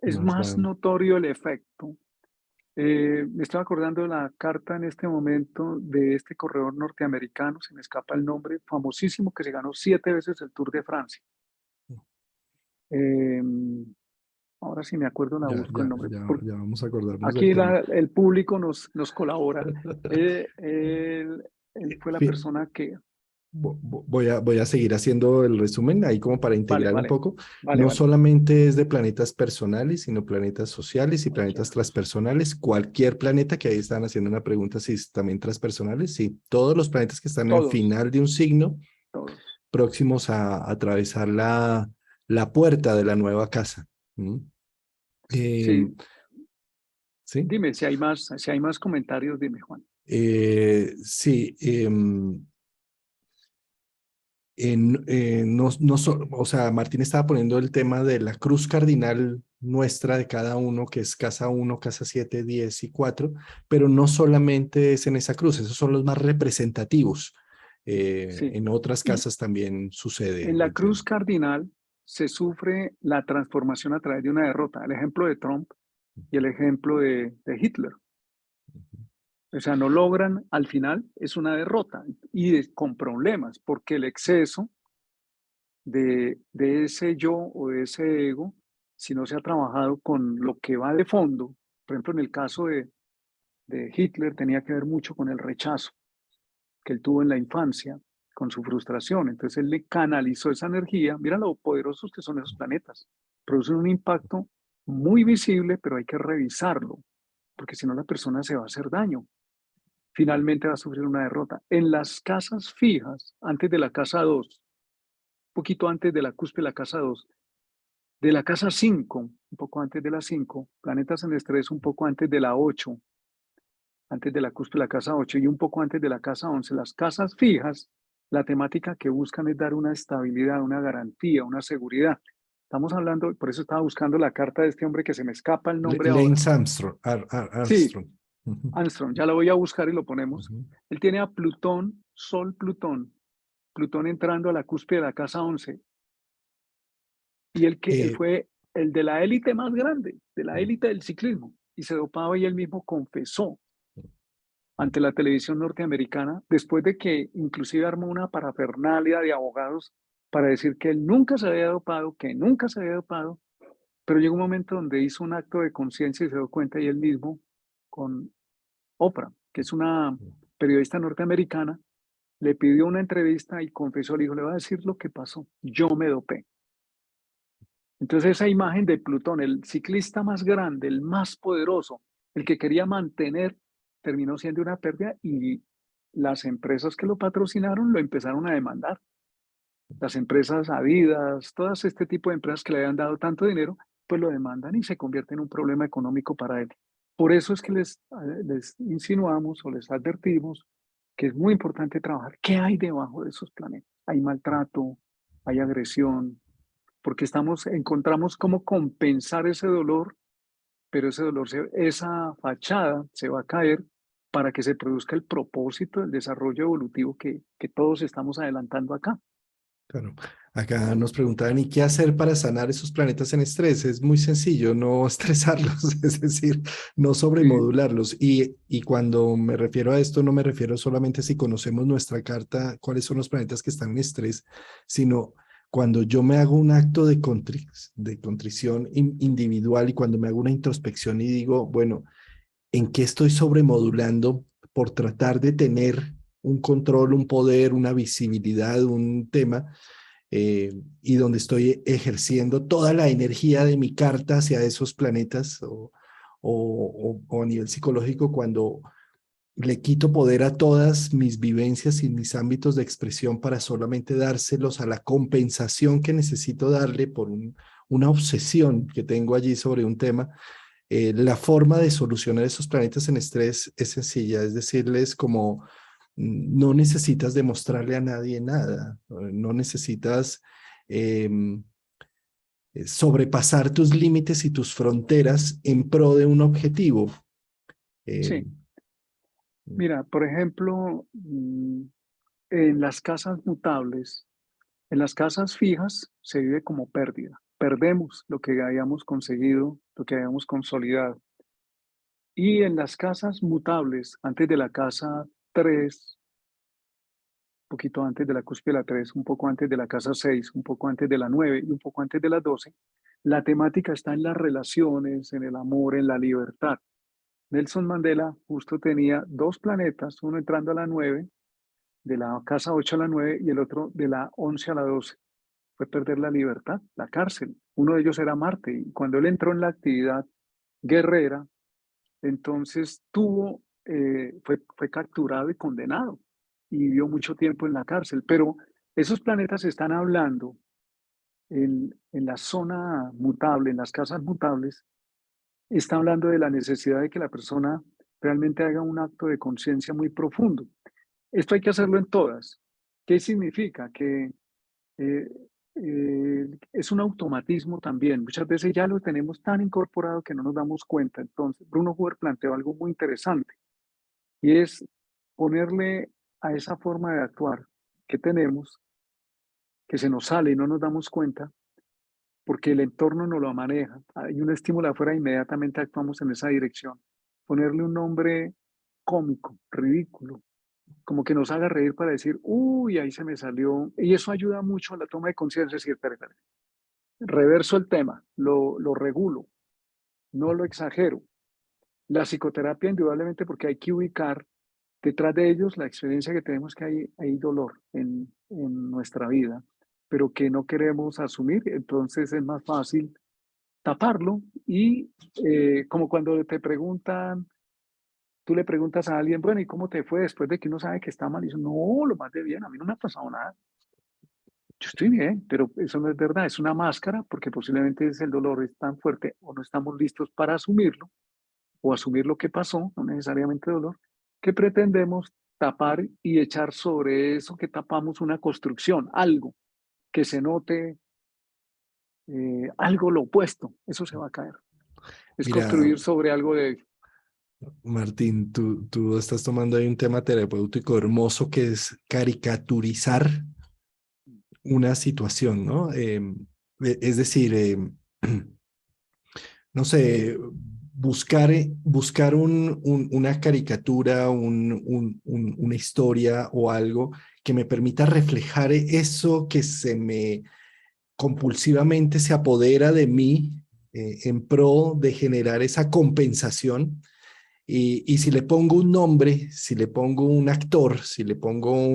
es Más más va. notorio el efecto. Me estaba acordando de la carta en este momento de este corredor norteamericano, se me escapa el nombre, famosísimo, que se ganó 7 veces el Tour de Francia. Eh, Ahora sí me acuerdo, la busco el nombre. Ya vamos a acordarnos del Aquí tema. el público nos colabora. Él fue la Fi- persona que. Voy a seguir haciendo el resumen ahí como para Vale, integrar un vale, poco. vale, No vale. solamente es de planetas personales, sino planetas sociales y Ok, planetas transpersonales. Cualquier planeta, que ahí estaban haciendo una pregunta si es también transpersonales, sí, todos los planetas que están en el todos, final de un signo, todos. próximos a atravesar la puerta de la nueva casa. ¿Mm? Sí, Sí. dime si hay más comentarios, dime, Juan. Sí. O sea, Martín estaba poniendo el tema de la cruz cardinal nuestra de cada uno, que es casa 1, casa 7, 10 y 4, pero no solamente es en esa cruz, esos son los más representativos. Sí. En otras Y casas también sucede en la el tema. cruz cardinal se sufre la transformación a través de una derrota. El ejemplo de Trump y el ejemplo de Hitler. O sea, no logran, al final es una derrota con problemas, porque el exceso de ese yo o de ese ego, si no se ha trabajado con lo que va de fondo, por ejemplo, en el caso de Hitler tenía que ver mucho con el rechazo que él tuvo en la infancia, con su frustración. Entonces él le canalizó esa energía. Mira lo poderosos que son esos planetas. Producen un impacto muy visible, pero hay que revisarlo, porque si no la persona se va a hacer daño. Finalmente va a sufrir una derrota. En las casas fijas, antes de la casa 2, un poquito antes de la cúspide de la casa 2, de la casa 5, un poco antes de la 5, planetas en estrés un poco antes de la 8, antes de la cúspide de la casa 8 y un poco antes de la casa 11. Las casas fijas, la temática que buscan es dar una estabilidad, una garantía, una seguridad. Estamos hablando, por eso estaba buscando la carta de este hombre que se me escapa el nombre ahora. Lance Armstrong. Sí, Armstrong. Ujú, Armstrong, ya lo voy a buscar y lo ponemos. ujú. Él tiene a Plutón, Sol Plutón, Plutón entrando a la cúspide de la casa 11 y él Eh, fue el de la élite más grande, de la élite del ciclismo y se dopaba y él mismo confesó ante la televisión norteamericana, después de que inclusive armó una parafernalia de abogados para decir que él nunca se había dopado, que nunca se había dopado, pero llegó un momento donde hizo un acto de conciencia y se dio cuenta y él mismo, con Oprah, que es una periodista norteamericana, le pidió una entrevista y confesó, le dijo, le voy a decir lo que pasó, yo me dopé. Entonces esa imagen de Plutón, el ciclista más grande, el más poderoso, el que quería mantener, terminó siendo una pérdida y las empresas que lo patrocinaron lo empezaron a demandar. Las empresas Adidas, todas este tipo de empresas que le habían dado tanto dinero, pues lo demandan y se convierte en un problema económico para él. Por eso es que les insinuamos o les advertimos que es muy importante trabajar. ¿Qué hay debajo de esos planetas? Hay maltrato, hay agresión, porque encontramos cómo compensar ese dolor, pero ese dolor, esa fachada se va a caer para que se produzca el propósito del desarrollo evolutivo que todos estamos adelantando acá. Claro. Acá nos preguntaban, ¿y qué hacer para sanar esos planetas en estrés? Es muy sencillo, no estresarlos, es decir, no Sí, sobremodularlos. Y cuando me refiero a esto, no me refiero solamente si conocemos nuestra carta, cuáles son los planetas que están en estrés, sino cuando yo me hago un acto de contrición individual y cuando me hago una introspección y digo, bueno, ¿en qué estoy sobremodulando por tratar de tener un control, un poder, una visibilidad, un tema? Y donde estoy ejerciendo toda la energía de mi carta hacia esos planetas o a nivel psicológico cuando le quito poder a todas mis vivencias y mis ámbitos de expresión para solamente dárselos a la compensación que necesito darle por una obsesión que tengo allí sobre un tema. La forma de solucionar esos planetas en estrés es sencilla, es decirles como no necesitas demostrarle a nadie nada, no necesitas eh, sobrepasar tus límites y tus fronteras en pro de un objetivo. Eh, sí. Mira, por ejemplo, en las casas mutables, en las casas fijas se vive como pérdida. Perdemos lo que habíamos conseguido, lo que habíamos consolidado. Y en las casas mutables, antes de la casa 3, un poquito antes de la cúspide de la 3, un poco antes de la casa 6, un poco antes de la 9 y un poco antes de la 12, la temática está en las relaciones, en el amor, en la libertad. Nelson Mandela justo tenía dos planetas, uno entrando a la 9, de la casa 8 a la 9 y el otro de la 11 a la 12. Fue perder la libertad, la cárcel. Uno de ellos era Marte y cuando él entró en la actividad guerrera, entonces fue capturado y condenado y vivió mucho tiempo en la cárcel. Pero esos planetas están hablando en la zona mutable, en las casas mutables, está hablando de la necesidad de que la persona realmente haga un acto de conciencia muy profundo. Esto hay que hacerlo en todas. ¿Qué significa? Que eh, es un automatismo también. Muchas veces ya lo tenemos tan incorporado que no nos damos cuenta. Entonces, Bruno Huber planteó algo muy interesante y es ponerle a esa forma de actuar que tenemos, que se nos sale y no nos damos cuenta, porque el entorno no lo maneja. Hay un estímulo afuera, inmediatamente actuamos en esa dirección. Ponerle un nombre cómico, ridículo, como que nos haga reír para decir, uy, ahí se me salió. Y eso ayuda mucho a la toma de conciencia, es decir, espera, reverso el tema, lo regulo, no lo exagero. La psicoterapia, indudablemente, porque hay que ubicar detrás de ellos la experiencia que tenemos que hay dolor en nuestra vida, pero que no queremos asumir, entonces es más fácil taparlo y como cuando te preguntan, tú le preguntas a alguien, bueno, ¿y cómo te fue después de que uno sabe que está mal? Y dice, no, lo más de bien, a mí no me ha pasado nada. Yo estoy bien, pero eso no es verdad, es una máscara porque posiblemente el dolor es tan fuerte o no estamos listos para asumirlo o asumir lo que pasó, no necesariamente dolor, que pretendemos tapar y echar sobre eso que tapamos una construcción, algo que se note, algo lo opuesto, eso se va a caer. Es Mira, construir sobre algo de... Martín, tú estás tomando ahí un tema terapéutico hermoso que es caricaturizar una situación, ¿no? Es decir, no sé, buscar una caricatura, una historia o algo que me permita reflejar eso que se me compulsivamente se apodera de mí en pro de generar esa compensación. Y si le pongo un nombre, si le pongo un actor, si le pongo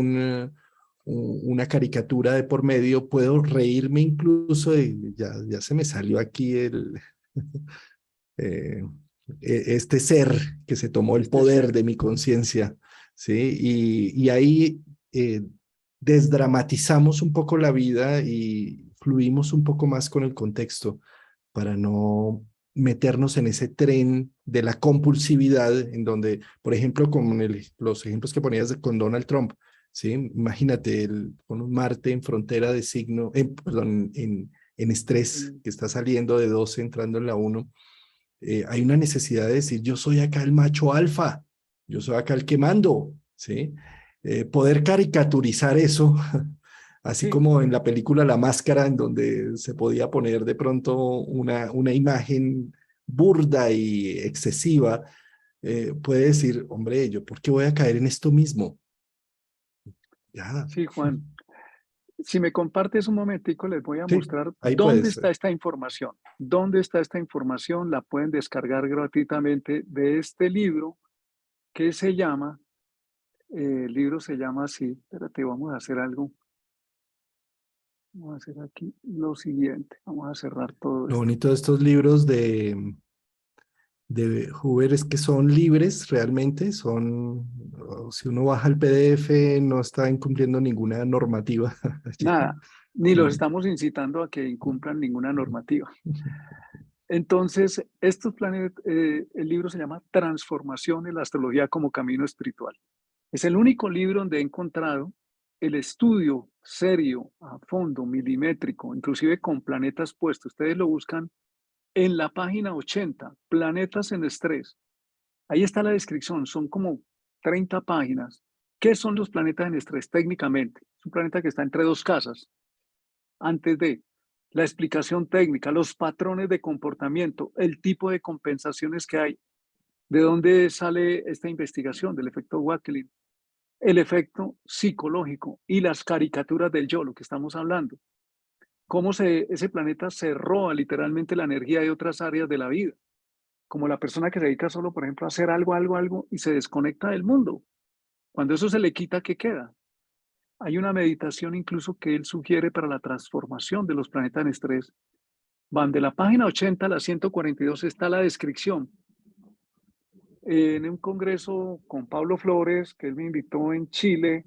una caricatura de por medio, puedo reírme incluso, ya se me salió aquí eh, este ser que se tomó el este poder ser. de mi conciencia, ¿sí? Y ahí desdramatizamos un poco la vida y fluimos un poco más con el contexto para no meternos en ese tren de la compulsividad, en donde, por ejemplo, con los ejemplos que ponías con Donald Trump, ¿sí? Imagínate, con un Marte en frontera de signo, perdón, en estrés, que está saliendo de 12, entrando en la 1, hay una necesidad de decir, yo soy acá el macho alfa, yo soy acá el que mando, ¿sí? Poder caricaturizar eso, así Sí, como en la película La Máscara, en donde se podía poner de pronto una imagen burda y excesiva, puede decir, hombre, yo, ¿por qué voy a caer en esto mismo? Ya, sí, Juan. Si me compartes un momentico, les voy a sí, mostrar ahí dónde puedes. está esta información. ¿Dónde está esta información? La pueden descargar gratuitamente de este libro que se llama, el libro se llama así, espérate, vamos a hacer algo. Vamos a hacer aquí lo siguiente. Vamos a cerrar todo Lo esto. bonito de estos libros de Hoover es que son libres realmente, si uno baja el PDF no está incumpliendo ninguna normativa allí. Nada, ni los estamos incitando a que incumplan ninguna normativa. Entonces, estos planes, el libro se llama Transformación en la astrología como camino espiritual. Es el único libro donde he encontrado el estudio serio, a fondo, milimétrico, inclusive con planetas puestos. Ustedes lo buscan en la página 80, Planetas en Estrés. Ahí está la descripción, son como 30 páginas. ¿Qué son los planetas en estrés técnicamente? Es un planeta que está entre dos casas. Antes de la explicación técnica, los patrones de comportamiento, el tipo de compensaciones que hay, de dónde sale esta investigación del efecto Watling, el efecto psicológico y las caricaturas del yo, lo que estamos hablando. Ese planeta se roba literalmente la energía de otras áreas de la vida, como la persona que se dedica solo, por ejemplo, a hacer algo y se desconecta del mundo. Cuando eso se le quita, ¿qué queda? Hay una meditación incluso que él sugiere para la transformación de los planetas en estrés. Van de la página 80 a la 142 está la descripción. En un congreso con Pablo Flores, que él me invitó en Chile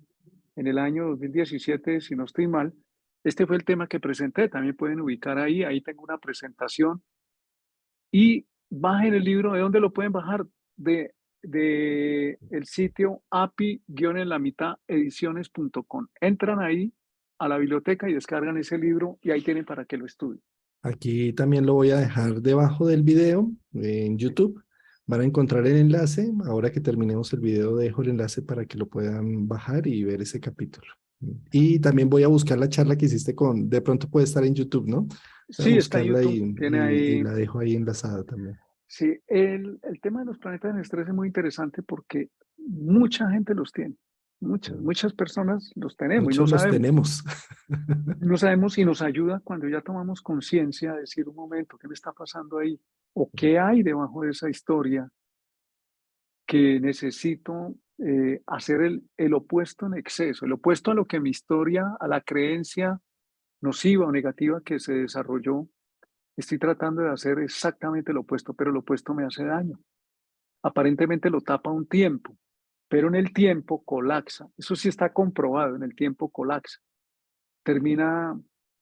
en el año 2017, si no estoy mal, este fue el tema que presenté. También pueden ubicar ahí, ahí tengo una presentación. Y bajen el libro, ¿de dónde lo pueden bajar? De el sitio api-en la mitad ediciones.com. Entran ahí a la biblioteca y descargan ese libro y ahí tienen para que lo estudien. Aquí también lo voy a dejar debajo del video en YouTube. Van a encontrar el enlace. Ahora que terminemos el video, dejo el enlace para que lo puedan bajar y ver ese capítulo. Y también voy a buscar la charla que hiciste de pronto puede estar en YouTube, ¿no? Voy a Sí, está en buscarla YouTube, tiene y ahí. la dejo ahí enlazada también. Sí, el tema de los planetas en estrés es muy interesante porque mucha gente los tiene. Muchas personas los tenemos y no Muchos los sabemos. tenemos. No sabemos y nos ayuda cuando ya tomamos conciencia de decir un momento, ¿qué me está pasando ahí? ¿O qué hay debajo de esa historia que necesito hacer el opuesto en exceso, el opuesto a lo que mi historia, a la creencia nociva o negativa que se desarrolló? Estoy tratando de hacer exactamente lo opuesto, pero lo opuesto me hace daño. Aparentemente lo tapa un tiempo, pero en el tiempo colapsa. Eso sí está comprobado, en el tiempo colapsa. Termina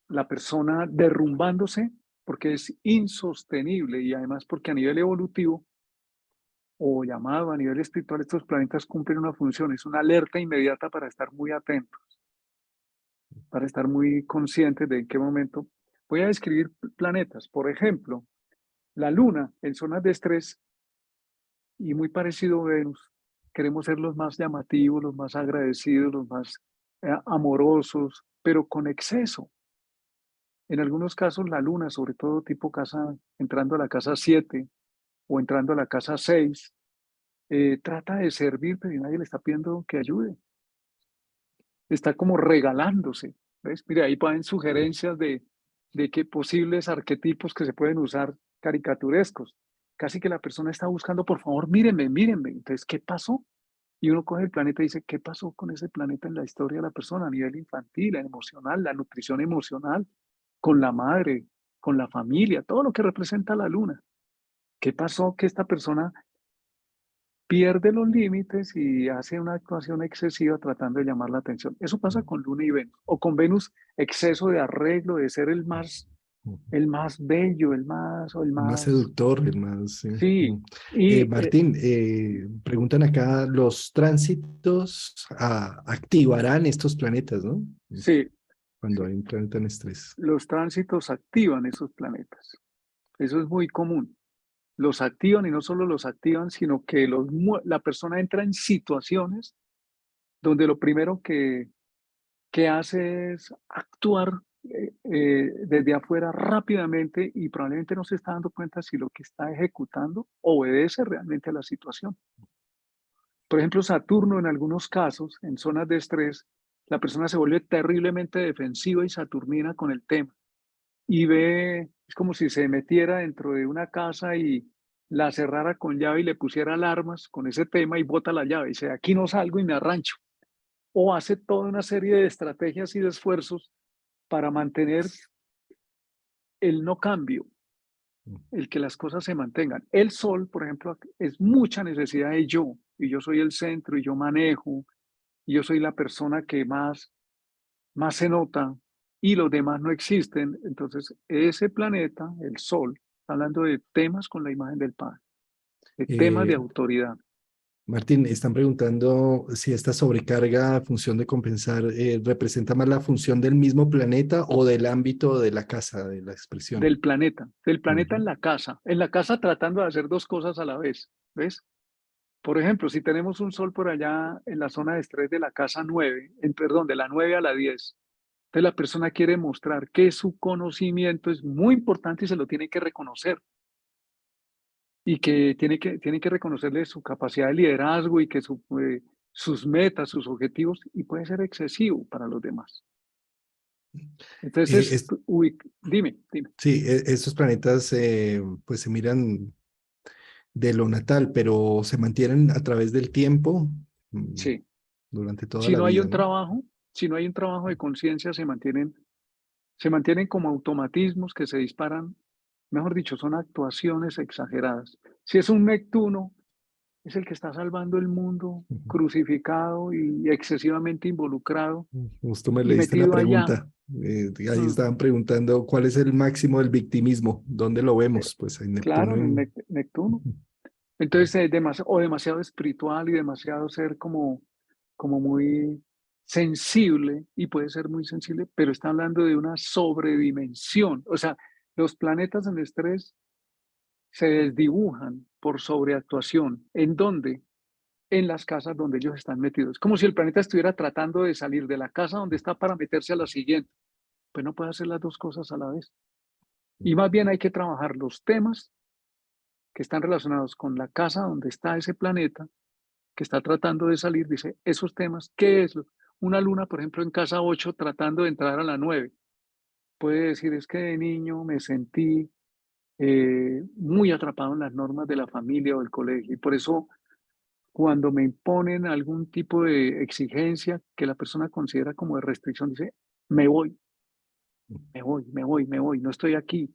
la persona derrumbándose porque es insostenible y además porque a nivel evolutivo o llamado a nivel espiritual, estos planetas cumplen una función, es una alerta inmediata para estar muy atentos, para estar muy conscientes de en qué momento. Voy a describir planetas, por ejemplo, la Luna en zonas de estrés y muy parecido a Venus. Queremos ser los más llamativos, los más agradecidos, los más amorosos, pero con exceso. En algunos casos, la luna, sobre todo tipo casa, entrando a la casa 7 o entrando a la casa 6, trata de servir, pero nadie le está pidiendo que ayude. Está como regalándose. ¿Ves? Mira, ahí pueden sugerencias de qué posibles arquetipos que se pueden usar caricaturescos. Casi que la persona está buscando, por favor, mírenme, mírenme. Entonces, ¿qué pasó? Y uno coge el planeta y dice, ¿qué pasó con ese planeta en la historia de la persona a nivel infantil, emocional, la nutrición emocional, con la madre, con la familia, todo lo que representa la luna? ¿Qué pasó? Que esta persona pierde los límites y hace una actuación excesiva tratando de llamar la atención. Eso pasa con Luna y Venus. O con Venus, exceso de arreglo, de ser el más bello, o el el más más... seductor, el más... sí. Sí, y Martín, preguntan acá, ¿los tránsitos activarán estos planetas, no? sí, Cuando sí, hay un planeta en estrés. los tránsitos activan esos planetas. Eso es muy común. Los activan y no solo los activan, sino que la persona entra en situaciones donde lo primero que hace es actuar desde afuera rápidamente y probablemente no se está dando cuenta si lo que está ejecutando obedece realmente a la situación. Por ejemplo, Saturno en algunos casos, en zonas de estrés, la persona se vuelve terriblemente defensiva y saturnina con el tema y es como si se metiera dentro de una casa y la cerrara con llave y le pusiera alarmas con ese tema y bota la llave y dice, aquí no salgo y me arrancho. O hace toda una serie de estrategias y de esfuerzos para mantener el no cambio, el que las cosas se mantengan. El sol, por ejemplo, es mucha necesidad de yo, y yo soy el centro, y yo manejo, y yo soy la persona que más se nota, y los demás no existen. Entonces, ese planeta, el sol, está hablando de temas con la imagen del Padre, de temas de Eh, autoridad, Martín, están preguntando si esta sobrecarga, función de compensar, representa más la función del mismo planeta o del ámbito de la casa, de la expresión. del planeta Ujú. en la casa tratando de hacer dos cosas a la vez, ¿ves? Por ejemplo, si tenemos un sol por allá en la zona de estrés de la casa 9, perdón, de la 9 a la 10, entonces la persona quiere mostrar que su conocimiento es muy importante y se lo tiene que reconocer y que tiene que reconocerle su capacidad de liderazgo y que sus metas, sus objetivos, y puede ser excesivo para los demás. Eh, Entonces, es- dime. sí, estos planetas pues se miran de lo natal, pero se mantienen a través del tiempo Sí, durante toda si la no hay vida, un ¿no? trabajo, si no hay un trabajo de conciencia, se mantienen como automatismos que se disparan, mejor dicho, son actuaciones exageradas. Si es un Neptuno, es el que está salvando el mundo, Ujú. crucificado y excesivamente involucrado Justo me y leíste la metido allá. pregunta. Ahí Mm, estaban preguntando cuál es el máximo del victimismo, ¿dónde lo eh, vemos? Pues en claro, Neptuno. en el Neptuno. Entonces, o demasiado espiritual y demasiado ser como muy sensible, y puede ser muy sensible, pero está hablando de una sobredimensión. O sea, los planetas en estrés se desdibujan por sobreactuación. ¿En dónde? En las casas donde ellos están metidos. Como si el planeta estuviera tratando de salir de la casa donde está para meterse a la siguiente. Pues no puede hacer las dos cosas a la vez. Y más bien hay que trabajar los temas que están relacionados con la casa donde está ese planeta que está tratando de salir. Dice, esos temas, ¿qué es? Una luna, por ejemplo, en casa 8 tratando de entrar a la 9. Puede decir, es que de niño me sentí muy atrapado en las normas de la familia o del colegio. Y por eso, cuando me imponen algún tipo de exigencia que la persona considera como de restricción, dice, me voy, me voy, no estoy aquí.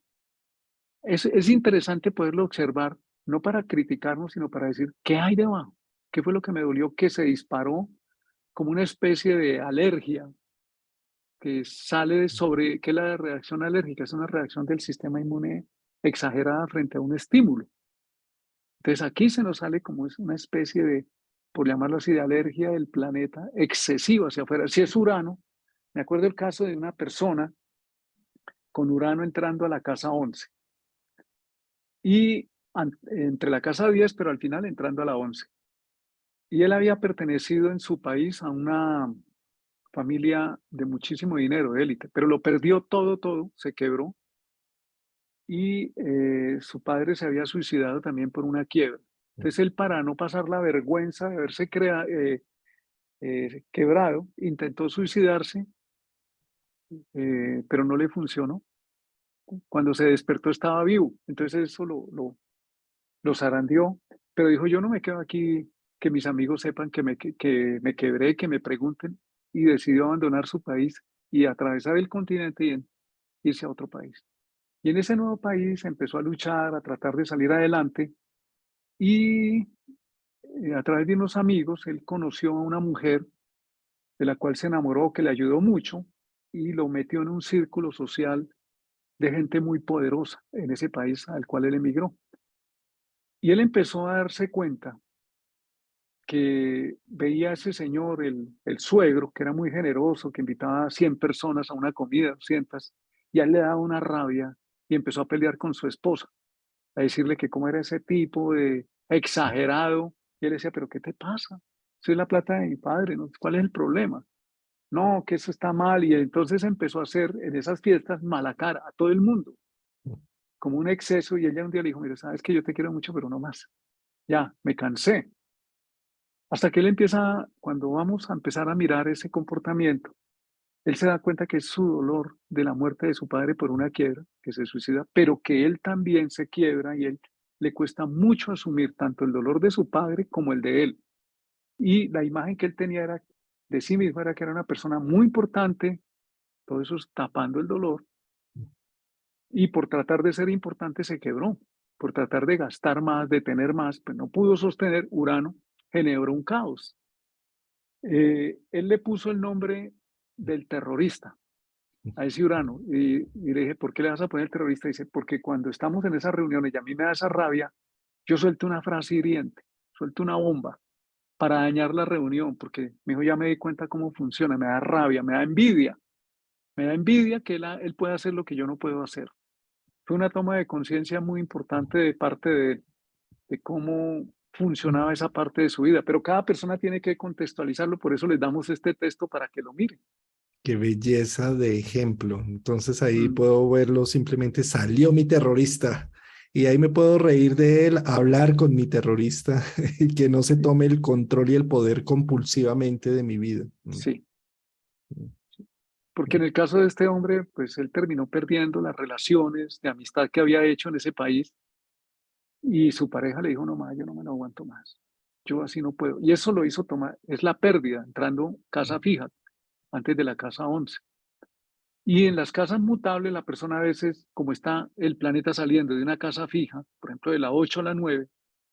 Es interesante poderlo observar, no para criticarnos, sino para decir, ¿qué hay debajo? ¿Qué fue lo que me dolió que se disparó como una especie de alergia que que es la reacción alérgica? Es una reacción del sistema inmune exagerada frente a un estímulo. Entonces aquí se nos sale como es una especie de, por llamarlo así, de alergia del planeta excesiva hacia afuera. Si es Urano, me acuerdo el caso de una persona con Urano entrando a la casa 11 y entre la casa 10, pero al final entrando a la 11. Y él había pertenecido en su país a una familia de muchísimo dinero, de élite, pero lo perdió todo, se quebró y su padre se había suicidado también por una quiebra. Entonces él, para no pasar la vergüenza de haberse quebrado, intentó suicidarse, pero no le funcionó. Cuando se despertó estaba vivo, entonces eso lo zarandeó, pero dijo, yo no me quedo aquí, que mis amigos sepan que me quebré, que me pregunten, y decidió abandonar su país y atravesar el continente y irse a otro país. Y en ese nuevo país empezó a luchar, a tratar de salir adelante y a través de unos amigos él conoció a una mujer de la cual se enamoró, que le ayudó mucho y lo metió en un círculo social de gente muy poderosa en ese país al cual él emigró. Y él empezó a darse cuenta que veía a ese señor, el suegro, que era muy generoso, que invitaba a 100 personas a una comida, 200, y a él le daba una rabia y empezó a pelear con su esposa, a decirle que cómo era ese tipo de exagerado. Y él decía, pero ¿qué te pasa? Eso es la plata de mi padre, ¿no? ¿Cuál es el problema? No, que eso está mal. Y entonces empezó a hacer en esas fiestas mala cara a todo el mundo, como un exceso. Y ella un día le dijo, mira, sabes que yo te quiero mucho, pero no más. Ya, me cansé. Hasta que él empieza, cuando vamos a empezar a mirar ese comportamiento, él se da cuenta que es su dolor de la muerte de su padre por una quiebra, que se suicida, pero que él también se quiebra y él le cuesta mucho asumir tanto el dolor de su padre como el de él. Y la imagen que él tenía era de sí mismo era que era una persona muy importante, todo eso tapando el dolor, y por tratar de ser importante se quebró, por tratar de gastar más, de tener más, pues no pudo sostener, Urano generó un caos. Él le puso el nombre del terrorista a ese Urano y le dije, ¿por qué le vas a poner el terrorista? Dice, porque cuando estamos en esas reuniones y a mí me da esa rabia, yo suelto una frase hiriente, suelto una bomba para dañar la reunión, porque me dijo, ya me di cuenta cómo funciona, me da rabia, me da envidia que él pueda hacer lo que yo no puedo hacer. Fue una toma de conciencia muy importante de parte de él, de cómo funcionaba esa parte de su vida, pero cada persona tiene que contextualizarlo, por eso les damos este texto para que lo miren. Qué belleza de ejemplo. Entonces ahí Mm, puedo verlo, simplemente salió mi terrorista y ahí me puedo reír de él, hablar con mi terrorista y que no se sí, tome el control y el poder compulsivamente de mi vida. sí, porque en el caso de este hombre, pues él terminó perdiendo las relaciones de amistad que había hecho en ese país y su pareja le dijo, no más, yo no me lo aguanto más, yo así no puedo. Y eso lo hizo tomar, es la pérdida, entrando casa fija, antes de la casa 11. Y en las casas mutables, la persona a veces, como está el planeta saliendo de una casa fija, por ejemplo, de la 8 a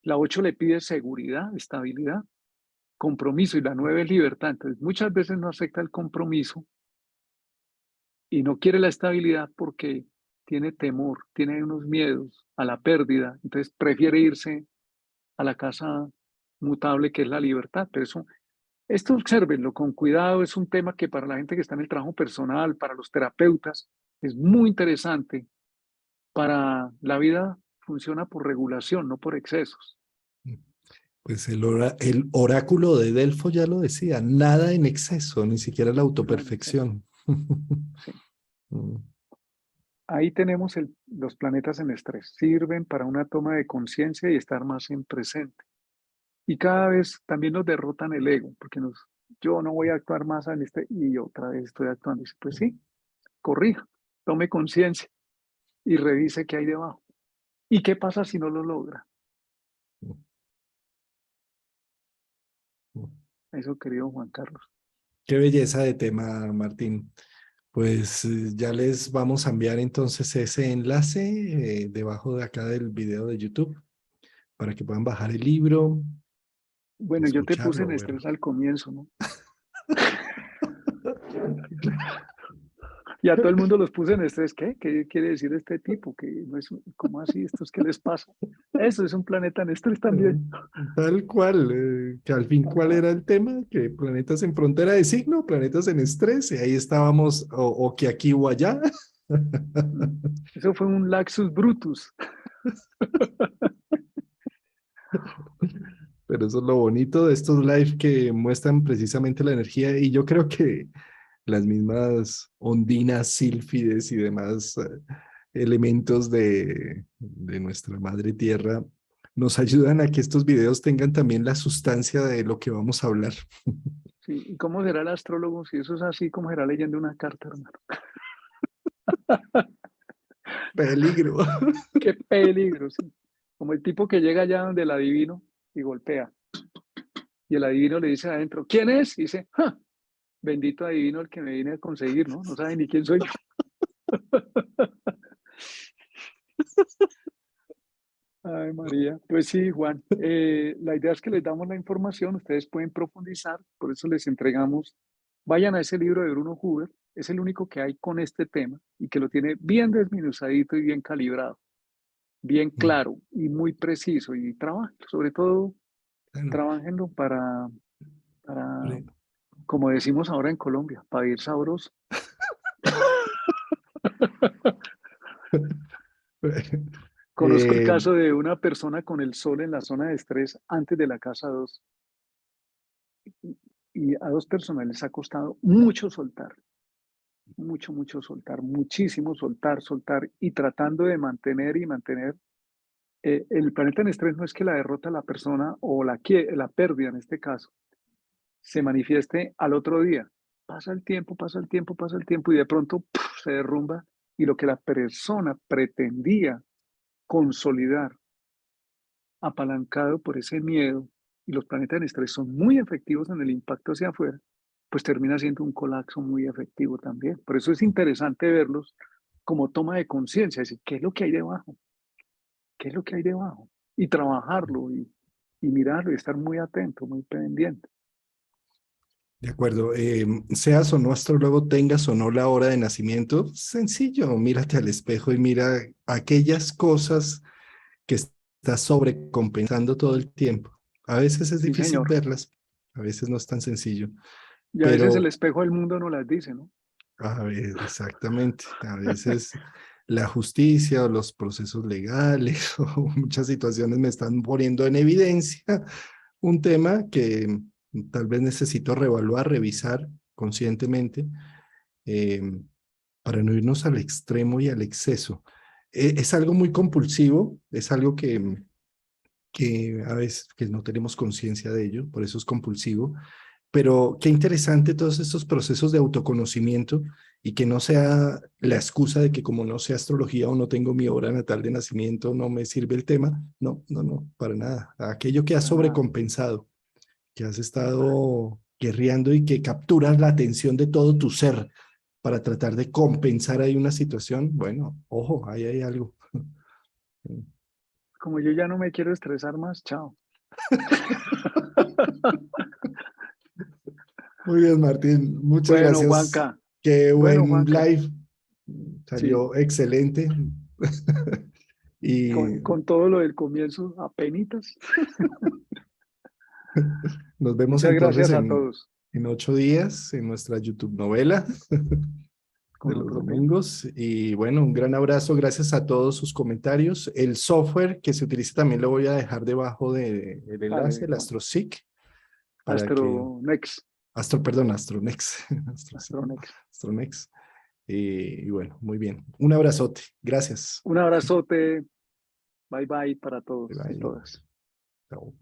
la 8 le pide seguridad, estabilidad, compromiso, y la 9 es libertad. Entonces, muchas veces no acepta el compromiso y no quiere la estabilidad porque tiene temor, tiene unos miedos a la pérdida, entonces prefiere irse a la casa mutable que es la libertad. Pero eso, esto obsérvenlo con cuidado, es un tema que para la gente que está en el trabajo personal, para los terapeutas, es muy interesante. Para la vida funciona por regulación, no por excesos. Pues el oráculo de Delfo ya lo decía, nada en exceso, ni siquiera la Nada en exceso. autoperfección. Sí. Ahí tenemos los planetas en estrés. Sirven para una toma de conciencia y estar más en presente. Y cada vez también nos derrotan el ego, porque yo no voy a actuar más en este, y otra vez estoy actuando. Dice, pues sí, corrija, tome conciencia y revise qué hay debajo. ¿Y qué pasa si no lo logra? Eso, querido Juan Carlos. Qué belleza de tema, Martín. Pues ya les vamos a enviar entonces ese enlace debajo de acá del video de YouTube para que puedan bajar el libro, Bueno, yo te puse escucharlo en o verlo. estrés al comienzo, ¿no? Y a todo el mundo los puse en estrés. ¿Qué? ¿Qué quiere decir este tipo? Que no es, ¿cómo así? ¿Estos qué les pasa? Eso es un planeta en estrés también. Tal cual, que al fin, ¿cuál era el tema? Que planetas en frontera de signo, planetas en estrés, y ahí estábamos, o que aquí o allá. Eso fue un laxus brutus. Pero eso es lo bonito de estos live que muestran precisamente la energía, y yo creo que las mismas ondinas, sílfides y demás elementos de nuestra madre tierra nos ayudan a que estos videos tengan también la sustancia de lo que vamos a hablar. Sí, ¿y cómo será el astrólogo? Si eso es así, ¿cómo será leyendo una carta, hermano? Peligro. Qué peligro, sí. Como el tipo que llega allá donde el adivino y golpea. Y el adivino le dice adentro, ¿quién es? Y dice, "Ja, bendito adivino el que me viene a conseguir, ¿no? No sabe ni quién soy yo". Ay, María. Pues sí, Juan. La idea es que les damos la información, ustedes pueden profundizar, por eso les entregamos. Vayan a ese libro de Bruno Huber, es el único que hay con este tema y que lo tiene bien desmenuzadito y bien calibrado, bien Mm, claro y muy preciso. Y trabajen, sobre todo, claro. trabajenlo para, Pre- como decimos ahora en Colombia, para ir sabroso. Conozco el Eh, caso de una persona con el sol en la zona de estrés antes de la casa 2 y a dos personas les ha costado mucho soltar, mucho, mucho soltar, muchísimo soltar, soltar y tratando de mantener y mantener. El planeta en estrés no es que la derrota a la persona o la pérdida en este caso se manifieste al otro día. Pasa el tiempo, pasa el tiempo, pasa el tiempo y de pronto ¡puf! Se derrumba y lo que la persona pretendía consolidar apalancado por ese miedo, y los planetas en estrés son muy efectivos en el impacto hacia afuera, pues termina siendo un colapso muy efectivo también. Por eso es interesante verlos como toma de conciencia, decir, ¿qué es lo que hay debajo? ¿Qué es lo que hay debajo? Y trabajarlo y mirarlo y estar muy atento, muy pendiente. de acuerdo. Seas o no astrólogo, tengas o no la hora de nacimiento, sencillo, mírate al espejo y mira aquellas cosas que estás sobrecompensando todo el tiempo. A veces es Sí, difícil señor. verlas, a veces no es tan sencillo, Y a veces el pero espejo del mundo no las dice, ¿no? a ver, exactamente, a veces la justicia o los procesos legales o muchas situaciones me están poniendo en evidencia un tema que tal vez necesito reevaluar, revisar conscientemente eh, para no irnos al extremo y al exceso. Es algo muy compulsivo, es algo que a veces que no tenemos conciencia de ello, por eso es compulsivo, pero qué interesante todos estos procesos de autoconocimiento y que no sea la excusa de que como no sé astrología o no tengo mi hora natal de nacimiento, no me sirve el tema. No, no, no, para nada. Aquello que has Para nada. sobrecompensado, que has estado guerreando y que capturas la atención de todo tu ser para tratar de compensar ahí una situación, bueno, ojo, ahí hay algo. Como yo ya no me quiero estresar más, chao. Muy bien, Martín. Muchas Bueno, gracias. Juanca. Qué Bueno, buen Juanca. live. Sí, Salió excelente. Y con todo lo del comienzo, apenitas. nos vemos Muchas entonces gracias a todos. en 8 días en nuestra YouTube novela de Con la los propia. domingos. Y bueno, un gran abrazo. Gracias a todos sus comentarios. El software que se utiliza también lo voy a dejar debajo del enlace, Dale, el Juan. AstroSeek, para que Astronex. Perdón, Astronex, AstroSeek, no, Astronex. Astronex. Y bueno, muy bien. Un abrazote. Gracias. Un abrazote. Bye bye para Bye, todos y bye. todas. Chao.